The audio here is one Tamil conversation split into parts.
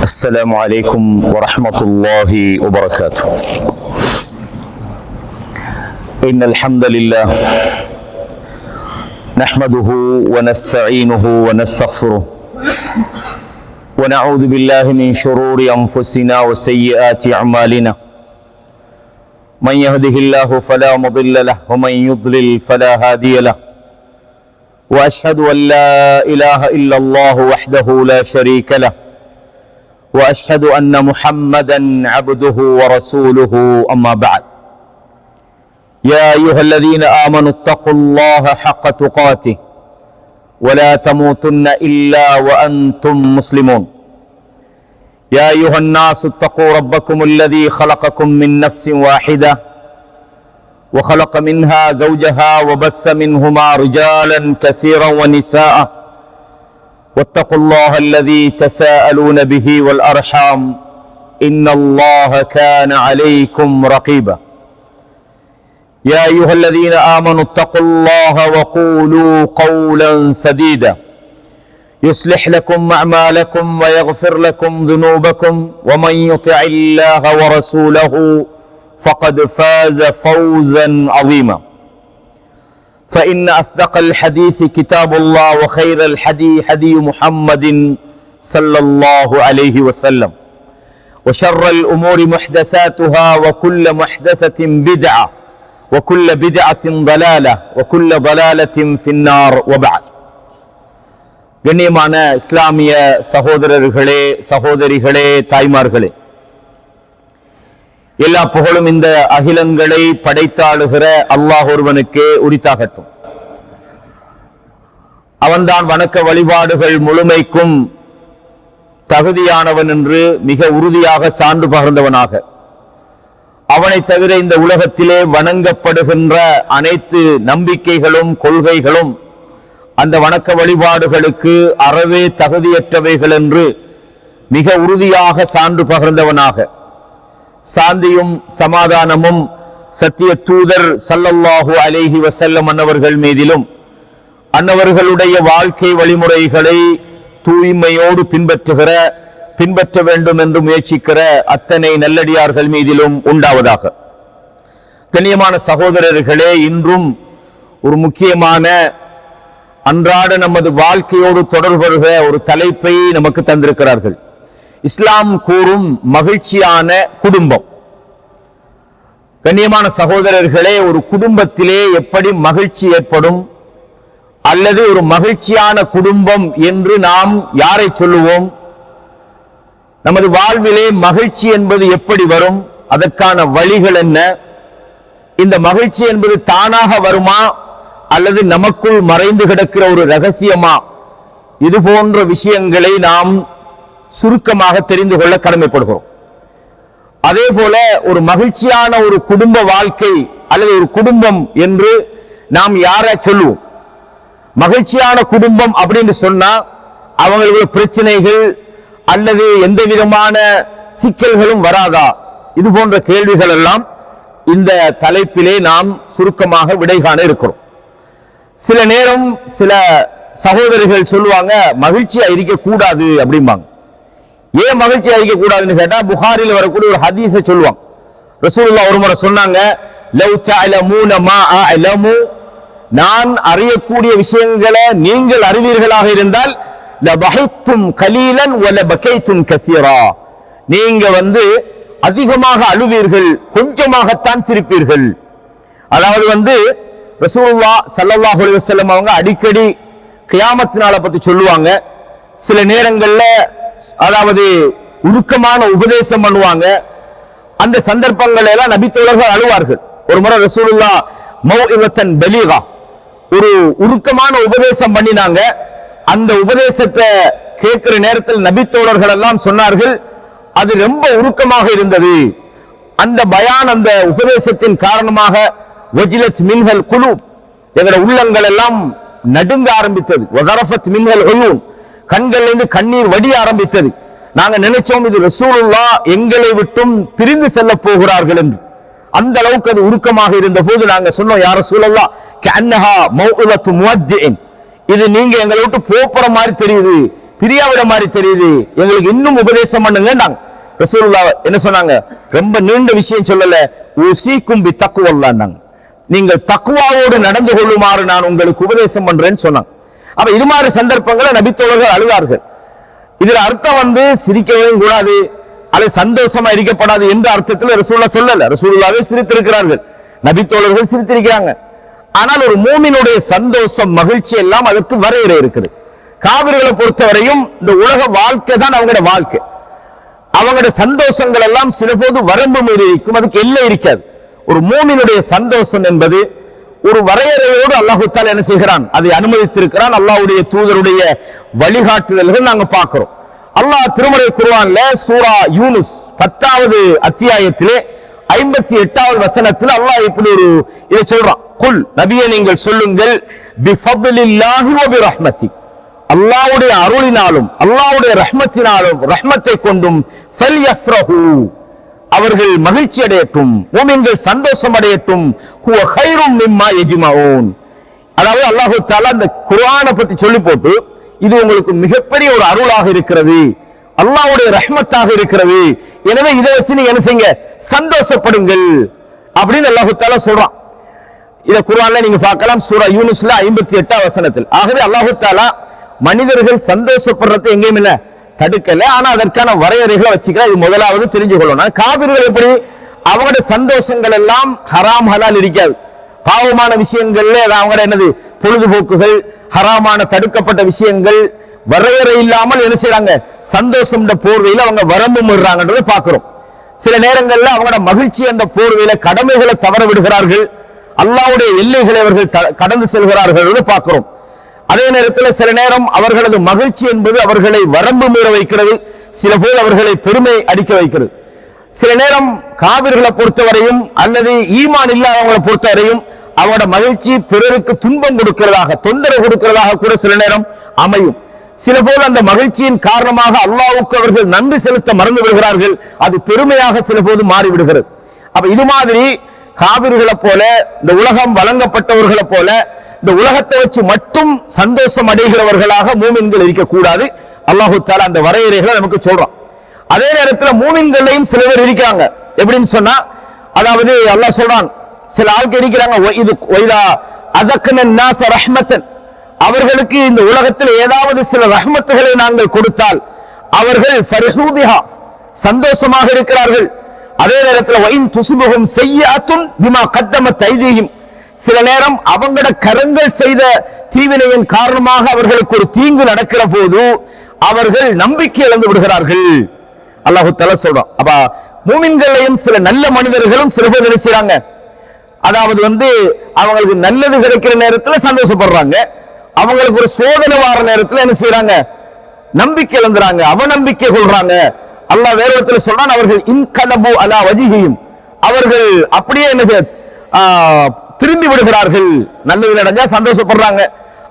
السلام عليكم ورحمة الله وبركاته. إن الحمد لله نحمده ونستعينه ونستغفره ونعوذ بالله من شرور أنفسنا وسيئات أعمالنا. من يهده الله فلا مضل له ومن يضلل فلا هادي له. وأشهد أن لا إله إلا الله وحده لا شريك له وأشهد أن محمدا عبده ورسوله. أما بعد، يا أيها الذين آمنوا اتقوا الله حق تقاته ولا تموتن إلا وأنتم مسلمون. يا أيها الناس اتقوا ربكم الذي خلقكم من نفس واحدة وخلق منها زوجها وبث منهما رجالا كثيرا ونساء واتقوا الله الذي تساءلون به والأرحام إن الله كان عليكم رقيبا. يا أيها الذين آمنوا اتقوا الله وقولوا قولا سديدا يصلح لكم أعمالكم ويغفر لكم ذنوبكم ومن يطع الله ورسوله فقد فاز فوزا عظيما. فإن أصدق الحديث كتاب الله وخير الحدي حدي محمد صلى الله عليه وسلم وشر الأمور محدثاتها وكل محدثة بدعة وكل بدعة ضلالة وكل ضلالة في النار. وبعد. கண்ணியமான இஸ்லாமிய சகோதரர்களே, சகோதரிகளே, தாய்மார்களே, எல்லா புகழும் இந்த அகிலங்களை படைத்தாளுகிற அல்லாஹ் ஒருவனுக்கே உரித்தாகட்டும். அவன்தான் வணக்க வழிபாடுகள் முழுமைக்கும் தகுதியானவன் என்று மிக உறுதியாக சான்று பகர்ந்தவனாக, அவனை தவிர இந்த உலகத்திலே வணங்கப்படுகின்ற அனைத்து நம்பிக்கைகளும் கொள்கைகளும் அந்த வணக்க வழிபாடுகளுக்கு அறவே தகுதியற்றவைகள் என்று மிக உறுதியாக சான்று பகர்ந்தவனாக, சாந்தியும் சமாதானமும் சத்திய தூதர் ஸல்லல்லாஹு அலைஹி வஸல்லம் அன்னவர்கள் மீதிலும் அன்னவர்களுடைய வாழ்க்கை வழிமுறைகளை தூய்மையோடு பின்பற்ற வேண்டும் என்று முயற்சிக்கிற அத்தனை நல்லடியார்கள் மீதிலும் உண்டாவதாக. கண்ணியமான சகோதரர்களே, இன்றும் ஒரு முக்கியமான அன்றாட நமது வாழ்க்கையோடு தொடர்புடைய ஒரு தலைப்பை நமக்கு தந்திருக்கிறார்கள். இஸ்லாம் கூறும் மகிழ்ச்சியான குடும்பம். கண்ணியமான சகோதரர்களே, ஒரு குடும்பத்திலே எப்படி மகிழ்ச்சி ஏற்படும் அல்லது ஒரு மகிழ்ச்சியான குடும்பம் என்று நாம் யாரை சொல்லுவோம்? நமது வாழ்விலே மகிழ்ச்சி என்பது எப்படி வரும்? அதற்கான வழிகள் என்ன? இந்த மகிழ்ச்சி என்பது தானாக வருமா அல்லது நமக்குள் மறைந்து கிடக்கிற ஒரு ரகசியமா? இது போன்ற விஷயங்களை நாம் சுருக்கமாக தெரிந்து கொள்ள கடமைப்படுகிறோம். அதே போல ஒரு மகிழ்ச்சியான ஒரு குடும்ப வாழ்க்கை அல்லது ஒரு குடும்பம் என்று நாம் யாரை சொல்லுவோம்? மகிழ்ச்சியான குடும்பம் அப்படின்னு சொன்னா அவங்களுக்கு பிரச்சனைகள் அல்லது எந்த விதமான சிக்கல்களும் வராதா? இது போன்ற கேள்விகள் எல்லாம் இந்த தலைப்பிலே நாம் சுருக்கமாக விடை காண இருக்கிறோம். சில நேரம் சில சகோதரிகள் சொல்லுவாங்க, மகிழ்ச்சியா இருக்க கூடாது அப்படிம்பாங்க. ஏன் மகிழ்ச்சியா இருக்க கூடாதுன்னு கேட்டா, புகாரில் வரக்கூடிய ஒரு ஹதீஸை சொல்லுவாங்க. ரசூலுல்லாஹ் ஒரு முறை சொன்னாங்க, லவ் தஅலமூன மா அஅலமு, நான் அறியக்கூடிய விஷயங்களை நீங்கள் அறிவீர்களாக இருந்தால் லபஹித்தும் கலீலன் வலபகைத்தும் கஸீரா, நீங்க அதிகமாக அழுவீர்கள், கொஞ்சமாகத்தான் சிரிப்பீர்கள். அதாவது ரசூலுல்லாஹ் ஸல்லல்லாஹு அலைஹி வஸல்லம் அவங்க அடிக்கடி கியாமத் நாளை பத்தி சொல்லுவாங்க. சில நேரங்கள்ல அதாவது உருக்கமான உபதேசம் பண்ணுவாங்க. அந்த சந்தர்ப்பங்கள் எல்லாம் நபித்தோழர்கள் அழுவார்கள். ஒரு முறை ரசூலுல்லாஹ் மௌஇதத்தன் பலீகா, ஒரு உருக்கமான உபதேசம் பண்ணினாங்க. அந்த உபதேசத்தை கேட்கிற நேரத்தில் நபித்தோழர்கள் எல்லாம் சொன்னார்கள், அது ரொம்ப உருக்கமாக இருந்தது. அந்த பயான், அந்த உபதேசத்தின் காரணமாக வஜிலத் மின்ஹல் குலூப், எங்களுடைய உள்ளங்கள் எல்லாம் நடுங்க ஆரம்பித்தது. வதரஃபத் மின்ஹல் உயூன், கண்களிலிருந்து கண்ணீர் வடிய ஆரம்பித்தது. நாங்க நினைச்சோம் இது ரசூலுல்லாஹ் எங்களை விட்டும் பிரிந்து செல்ல போகிறார்கள் என்று. அந்த அளவுக்கு அது உருக்கமாக இருந்த போது நாங்க சொன்னோம், யா ரசூலல்லாஹ் கஅன்னஹா மௌஇலத்து முவத்தின், இது நீங்க எங்களை விட்டு போற மாதிரி தெரியுது, பிரியாவிட மாதிரி தெரியுது, எங்களுக்கு இன்னும் உபதேசம் பண்ணுங்கன்னாங்க. ரசூலுல்லாஹ் என்ன சொன்னாங்க? ரொம்ப நீண்ட விஷயம் சொல்லல, உஸீக்கும் பி தக்வல்லாஹ், நீங்கள் தக்வாவோடு நடந்து கொள்ளுமாறு நான் உங்களுக்கு உபதேசம் பண்றேன்னு சொன்னாங்க. அப்ப இது மாதிரி சந்தர்ப்பங்களை நபித்தோழர்கள் அழுதார்கள். இதுல அர்த்தம் சிரிக்கவும் கூடாது அல்லது சந்தோஷமா இருக்கப்படாது என்ற அர்த்தத்தில் ரசூலுல்லாஹ் சொல்லல. ரசூலுல்லாஹ்வே சிரித்திருக்கிறார்கள், நபித்தோழர்கள் சிரித்திருக்கிறாங்க. ஆனால் ஒரு மூமினுடைய சந்தோஷம், மகிழ்ச்சி எல்லாம் அதற்கு வரையறை இருக்குது. காபிர்களை பொறுத்தவரையும் இந்த உலக வாழ்க்கை தான் அவங்களோட வாழ்க்கை. அவங்களோட சந்தோஷங்கள் எல்லாம் சில போது வரம்பு மீறி இருக்கும், அதுக்கு எல்லை இருக்காது. ஒரு மூமினுடைய சந்தோஷம் என்பது ஒரு வரையறையோடு அல்லாஹ் தஆலா என்ன செய்கிறான், அதை அனுமதித்திருக்கிறான். அல்லாஹ்வுடைய தூதருடைய வழிகாட்டுதல்கள் நாங்க பார்க்கிறோம். அல்லாஹ் திருமறை குர்ஆன்ல சூரா யூனுஸ் 10வது அத்தியாயத்திலே 58வது வசனத்தில் அல்லாஹ் இப்படி ஒரு இதை சொல்றான். குல், நபியே நீங்கள் சொல்லுங்கள், பிஃபத்லில்லாஹி வ பிரஹ்மதி, அல்லாஹ்வுடைய அருளினாலும் அல்லாஹ்வுடைய ரஹ்மத்தினாலும் ரஹ்மத்தை கொண்டும் ஃபல்யஃப்ரஹு, அவர்கள் மகிழ்ச்சி அடையட்டும், மூமின்கள் சந்தோஷம் அடையட்டும், ஹுவ கைரும் மிம்மா யஜ்மஊன். அதாவது அல்லாஹ் தஆலா அந்த குர்ஆனை பத்தி சொல்லி போட்டு, இது உங்களுக்கு மிகப்பெரிய ஒரு அருளாக இருக்கிறது, அல்லாஹ்வுடைய ரஹ்மத்தாக இருக்கிறது, எனவே இதை வச்சு நீங்க என்ன செய்யுங்க, சந்தோஷப்படுங்கள் அப்படின்னு அல்லாஹ் தஆலா சொல்றான். இத குர்ஆன்ல நீங்க பார்க்கலாம், சூரா யூனுஸ்ல 58வது வசனத்தில். ஆகவே அல்லாஹ் தஆலா மனிதர்கள் சந்தோஷப்படுறதை எங்கேயும் இல்ல தடுக்கல, ஆனா அதற்கான வரையறைகளை வச்சுக்கலாம். இது முதலாவது தெரிஞ்சு கொள்ளணும். காபிர்கள் எப்படி, அவங்களோட சந்தோஷங்கள் எல்லாம் ஹராம் ஹலால் இருக்காது. பாவமான விஷயங்கள்ல அவங்களோட என்னது பொழுதுபோக்குகள், ஹராமான தடுக்கப்பட்ட விஷயங்கள் வரையறை இல்லாமல் என்ன செய்யறாங்க, சந்தோஷம் என்ற போர்வையில அவங்க வரம்பு மீறுறாங்கன்றதை பார்க்கிறோம். சில நேரங்கள்ல அவங்களோட மகிழ்ச்சி என்ற போர்வையில கடமைகளை தவற விடுகிறார்கள், அல்லாஹ்வுடைய எல்லைகளை அவர்கள் கடந்து செல்கிறார்கள் பார்க்கிறோம். அதே நேரத்தில் சில நேரம் அவர்களது மகிழ்ச்சி என்பது அவர்களை வரம்பு மீற வைக்கிறது, சில போது அவர்களை பெருமை அடிக்க வைக்கிறது. சில நேரம் காபிர்களை பொறுத்தவரையும் அல்லது ஈமான் இல்லாதவங்களை பொறுத்தவரையும் அவங்களோட மகிழ்ச்சி பிறருக்கு துன்பம் கொடுக்கிறதாக, தொந்தரவு கொடுக்கிறதாக கூட சில நேரம் அமையும். சில போது அந்த மகிழ்ச்சியின் காரணமாக அல்லாஹ்வுக்கு அவர்கள் நன்றி செலுத்த மறந்து விடுகிறார்கள், அது பெருமையாக சில போது மாறிவிடுகிறது. அப்ப இது மாதிரி காபிர்களை போல, இந்த உலகம் வழங்கப்பட்டவர்களை போல இந்த உலகத்தை வச்சு மட்டும் சந்தோஷம் அடைகிறவர்களாக மூமின்கள் இருக்கக்கூடாது. அல்லாஹ் தஆலா அந்த வரையறைகளை நமக்கு சொல்றான். அதே நேரத்தில் மூமின்களையும் சில பேர் இருக்கிறாங்க. எப்படின்னு சொன்னா, அதாவது அல்லாஹ் சொல்றான், சில ஆட்கள் இருக்கிறாங்க, இது வைதா அதக்கன நாஸ ரஹ்மத்தன், அவர்களுக்கு இந்த உலகத்தில் ஏதாவது சில ரஹ்மத்துகளை நாங்கள் கொடுத்தால் அவர்கள் ஃபரிஹூ பிஹா, சந்தோஷமாக இருக்கிறார்கள். அதே நேரத்தில் வைன் துஸ்புஹும் ஸய்யிஅத்துன் பிமா கத்தமத் ஐதீஹிம், சில நேரம் அவங்களோட கரங்கள் செய்த தீவினையின் காரணமாக அவர்களுக்கு ஒரு தீங்கு நடக்கிற போது அவர்கள் நம்பிக்கை இழந்து விடுகிறார்கள். அல்லாஹ் தஆலா சொல்றான். அப்ப மூமின்களையும் சில நல்ல மனிதர்களும் சில பேர் என்ன செய்றாங்க, அதாவது அவங்களுக்கு நல்லது கிடைக்கிற நேரத்தில் சந்தோஷப்படுறாங்க, அவங்களுக்கு ஒரு சோதனை வார நேரத்தில் என்ன செய்யறாங்க, நம்பிக்கை இழந்துறாங்க, அவநம்பிக்கை கொள்றாங்க. அல்லாஹ் வேற இடத்துல சொல்றான், அவர்கள் இன்கலபு அலா வஜிஹிம், அவர்கள் அப்படியே என்ன திரும்பி விடுகிறார்கள். நல்லது நடந்தா சந்தோஷப்படுறாங்க,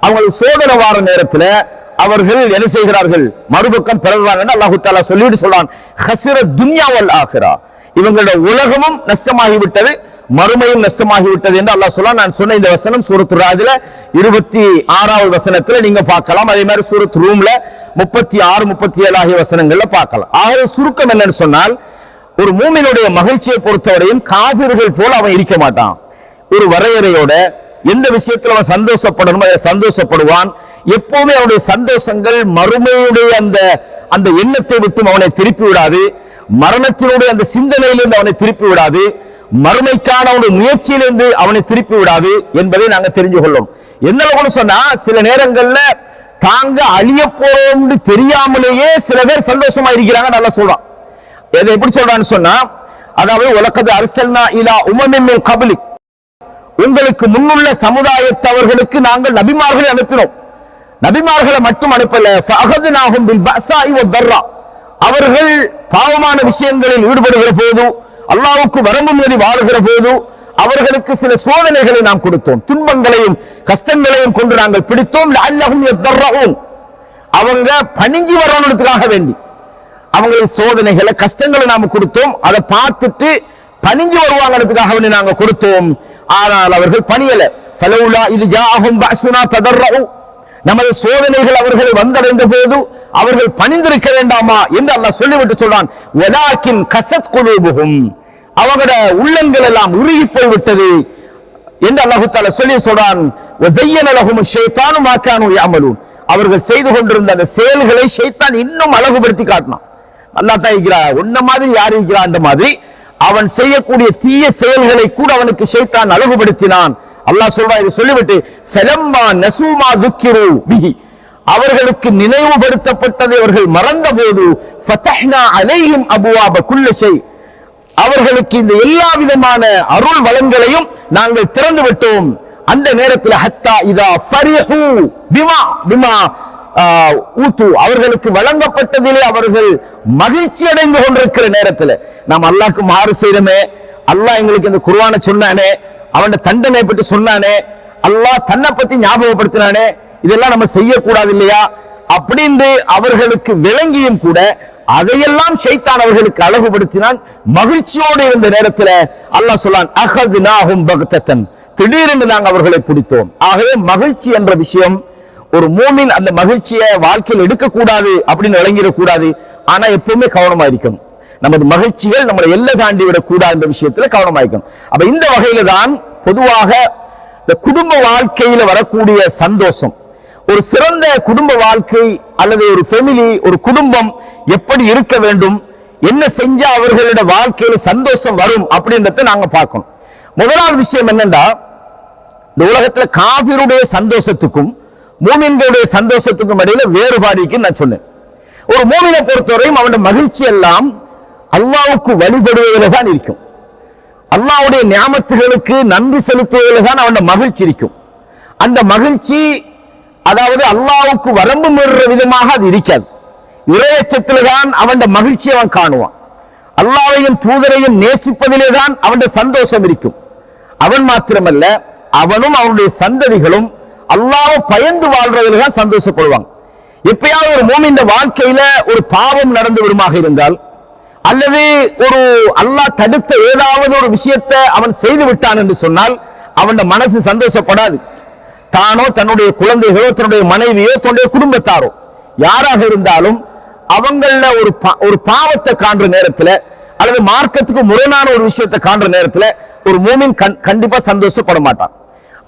அவங்களுக்கு சோதனை வார நேரத்தில் அவர்கள் என்ன செய்கிறார்கள், மறுபக்கம் பிறகுறாங்கன்னு அல்லாஹ் தஆலா சொல்லிட்டு சொல்றான், ஹஸிர துன்யா வல் ஆகிரா, இவங்களுடைய உலகமும் நஷ்டமாகிவிட்டது, மறுமையும் நஷ்டமாகிவிட்டது என்று அல்லாஹ் சொல்றான். நான் சொன்ன இந்த வசனம் சூரத்து ராஜ்ல 26வது வசனத்துல நீங்க பார்க்கலாம். அதே மாதிரி சூரத் ரூம்ல 36, 37 ஆகிய வசனங்கள்ல பார்க்கலாம். ஆகவே சுருக்கம் என்னன்னு சொன்னால், ஒரு மூமினுடைய மகிழ்ச்சியை பொறுத்தவரையும் காபிர்கள் போல அவன் இருக்க மாட்டான். ஒரு வரையறையோட எந்த விஷயத்தில் அவன் சந்தோஷப்படணுமோ அதை சந்தோஷப்படுவான். எப்பவுமே அவனுடைய சந்தோஷங்கள் மறுமையுடைய அந்த எண்ணத்தை விட்டு அவனை திருப்பி விடாது, மரணத்தினுடைய அந்த சிந்தனையிலிருந்து அவனை திருப்பி விடாது, மறுமைக்கான அவனுடைய முயற்சியிலிருந்து அவனை திருப்பி விடாது என்பதை நாங்க தெரிஞ்சு கொள்ளும். என்ன சொன்னா, சில நேரங்கள்ல தாங்க அழிய போறோம் தெரியாமலேயே சில பேர் சந்தோஷமா இருக்கிறாங்க. நல்லா சொல்றான். இதை எப்படி சொல்றான்னு சொன்னா, அதாவது வலக்கத் அர்சல்னா இலா உமமின் மின் கப்லிக், உங்களுக்கு முன்னுள்ள சமுதாயத்தவர்களுக்கு நாங்கள் நபிமார்களை அனுப்பினோம். நபிமார்களை மட்டும் அனுப்பல, ஃபஅகதுனாஹும் பில் பஸாஇ வத்தர்ரா, அவர்கள் பாவமான விஷயங்களில் ஈடுபடுகிற போது, அல்லாஹ்வுக்கு வரம்பு மீறி வாழுகிற போது அவர்களுக்கு சில சோதனைகளை நாம் கொடுத்தோம், துன்பங்களையும் கஷ்டங்களையும் கொண்டு நாங்கள் பிடித்தோம். லஅல்லஹும் யத்தர்ரஊன், அவங்க பணிஞ்சு வரணுன்றதுக்காக வேண்டி அவங்களுக்கு சோதனைகளை கஷ்டங்களை நாம கொடுத்தோம். அதை பார்த்துட்டு பணிஞ்சு வருவாங்கிறதுக்காக வேண்டி நாங்க கொடுத்தோம். ஆனால் அவர்கள் பணியல. ஃபலௌலா இது ஜாஅஹும் பஅஸுனா ததர்ரஊ, நமது சோதனைகள் அவர்களை வந்தடைந்த போது அவர்கள் பணிந்திருக்க வேண்டாமா என்று அல்லாஹ் சொல்லிவிட்டு சொல்றான், வலாக்கின் கஸத் குலூபுஹும், அவங்களோட உள்ளங்கள் எல்லாம் உருகி போய் விட்டது என்று அல்லாஹ் தஆலா சொல்லி சொல்றான். வஸய்யன லஹும் ஷைத்தானு மா கானூ யஅமலூன், அவர்கள் செய்து கொண்டிருந்த அந்த செயல்களை ஷைத்தான் இன்னும் அழகுபடுத்தி காட்டினான். அல்லாஹ் தான் இருக்கிறார், உன்ன மாதிரி யார் இருக்கிறார் அந்த மாதிரி அவன் செய்யக்கூடிய தீய செயல்களை கூட அவனுக்கு ஷைத்தான் அழகுபடுத்தினான். அல்லாஹ் சொல்றான், இதை சொல்லிவிட்டு ஃபலம்மா நஸூமா ذுக்கிரு பிஹி, அவர்களுக்கு நினைவுபடுத்தப்பட்டதை அவர்கள் மறந்த போது ஃபதஹ்னா அலைஹிம் அபுவாப குல்ல ஷை, அவர்களுக்கு இந்த எல்லா விதமான அருள் வளங்களையும் நாங்கள் திறந்து விட்டோம். அந்த நேரத்தில் ஹத்தா இதா ஃபரிஹு பிமா பிமா ஊத்து, அவர்களுக்கு வழங்கப்பட்டதிலே அவர்கள் மகிழ்ச்சி அடைந்து கொண்டிருக்கிற நேரத்தில் நாம் அல்லாஹ்க்கு மாறு செய்யறமே, அல்லாஹ் எங்களுக்கு இந்த குர்ஆனை சொன்னானே, அவன் தண்டனை பற்றி சொன்னானே, அல்லாஹ் தன்னை பத்தி ஞாபகப்படுத்தினானே, இதெல்லாம் நம்ம செய்யக்கூடாது இல்லையா அப்படின்னு அவர்களுக்கு விளங்கியும் கூட அதையெல்லாம் ஷைத்தான் அவர்களுக்கு அழகுபடுத்தினான். மகிழ்ச்சியோடு இருந்த நேரத்தில் அல்லாஹ் சொல்லான், அஹத்னாஹும் பக்தத்தன், திடீரென்று நாங்கள் அவர்களை பிடித்தோம். ஆகவே மகிழ்ச்சி என்ற விஷயம் ஒரு மூமின் அந்த மகிழ்ச்சியை வாழ்க்கையில் எடுக்கக்கூடாது அப்படின்னு விளங்கிடக்கூடாது. ஆனா எப்பவுமே கவனமா இருக்கணும். நமது மகிழ்ச்சிகள் நம்மளை எல்லை தாண்டி விடக்கூடாது என்ற விஷயத்துல கவனமா இருக்கணும். அப்ப இந்த வகையில தான் பொதுவாக இந்த குடும்ப வாழ்க்கையில வரக்கூடிய சந்தோஷம், ஒரு சிறந்த குடும்ப வாழ்க்கை அல்லது ஒரு ஃபேமிலி, ஒரு குடும்பம் எப்படி இருக்க வேண்டும், என்ன செஞ்சா அவர்களோட வாழ்க்கையில சந்தோஷம் வரும் அப்படின்றத நாங்க பார்க்கணும். முதலாவது விஷயம் என்னன்னா, இந்த உலகத்துல காபிருடைய சந்தோஷத்துக்கும் மூமின்களுடைய சந்தோஷத்துக்கும் இடையில வேறுபாடுக்கு நான் சொன்னேன். ஒரு மூமினை பொறுத்தவரையும் அவனுடைய மகிழ்ச்சி எல்லாம் அல்லாஹ்வுக்கு வழிபடுவதில் தான் இருக்கும். அல்லாஹ்வுடைய நியாமத்துகளுக்கு நன்றி செலுத்துவதில் தான் அவனுடைய மகிழ்ச்சி இருக்கும். அந்த மகிழ்ச்சி அதாவது அல்லாஹ்வுக்கு வரம்பு மீறுற விதமாக அது இருக்காது. இறையச்சத்திலே தான் அவனுடைய மகிழ்ச்சி அவன் காணுவான். அல்லாஹ்வையும் தூதரையும் நேசிப்பதிலே தான் அவனுடைய சந்தோஷம் இருக்கும். அவன் மாத்திரமல்ல, அவனும் அவனுடைய சந்ததிகளும் அல்லாஹ்வை பயந்து வாழ்றதில் தான் சந்தோஷப்படுவாங்க. எப்பயாவது ஒரு மூமின் வாழ்க்கையில ஒரு பாவம் நடந்து விடுமாக இருந்தால், அல்லது ஒரு அல்லாஹ் தடுத்த ஏதாவது ஒரு விஷயத்தை அவன் செய்து விட்டான் என்று சொன்னால் அவன் மனசு சந்தோஷப்படாது. தானோ தன்னுடைய குழந்தைகளோ தன்னுடைய மனைவியோ தன்னுடைய குடும்பத்தாரோ யாராக இருந்தாலும் அவங்கள ஒரு பாவத்தை காண்ற நேரத்துல அல்லது மார்க்கத்துக்கு முரணான ஒரு விஷயத்தை காண்ற நேரத்துல ஒரு மூமின் கண்டிப்பா சந்தோஷப்பட மாட்டான்.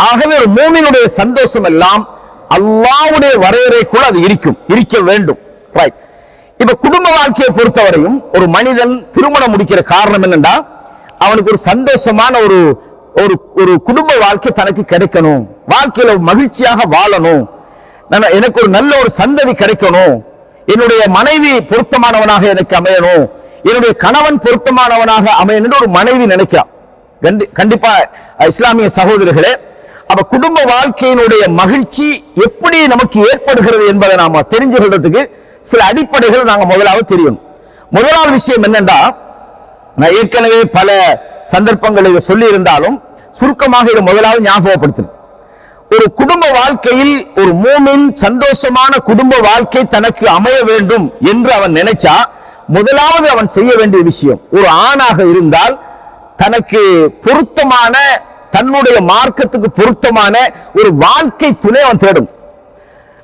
ஆகவே ஒரு மூமினுடைய சந்தோஷம் எல்லாம் அல்லாஹ்வுடைய வரையறைக்குள்ள அது இருக்க வேண்டும். ரைட். இப்ப குடும்ப வாழ்க்கையை பொறுத்தவரையும் ஒரு மனிதன் திருமணம் முடிக்கிற காரணம் என்னன்னா, அவனுக்கு ஒரு சந்தோஷமான ஒரு ஒரு குடும்ப வாழ்க்கை தனக்கு கிடைக்கணும், வாழ்க்கையில மகிழ்ச்சியாக வாழணும், எனக்கு ஒரு நல்ல ஒரு சந்ததி கிடைக்கணும், என்னுடைய மனைவி பொருத்தமானவனாக எனக்கு அமையணும், என்னுடைய கணவன் பொருத்தமானவனாக அமையணும் ஒரு மனைவி நினைக்கிறான். கண்டிப்பா இஸ்லாமிய சகோதரர்களே, அப்ப குடும்ப வாழ்க்கையினுடைய மகிழ்ச்சி எப்படி நமக்கு ஏற்படுகிறது என்பதை நாம தெரிஞ்சு கொள்றதுக்கு சில அடிப்படைகள் நாங்க முதலாவது தெரியணும். முதலாவது விஷயம் என்னன்னா, நான் ஏற்கனவே பல சந்தர்ப்பங்களை இதை சொல்லி இருந்தாலும் சுருக்கமாக இதை முதலாவது ஞாபகப்படுத்தணும். ஒரு குடும்ப வாழ்க்கையில் ஒரு மூமின் சந்தோஷமான குடும்ப வாழ்க்கை தனக்கு அமைய வேண்டும் என்று அவன் நினைச்சா முதலாவது அவன் செய்ய வேண்டிய விஷயம், ஒரு ஆணாக இருந்தால் தனக்கு பொருத்தமான தன்னுடைய மார்க்கத்துக்கு பொருத்தமான ஒரு வாழ்க்கை துணை அவன் தேடும்.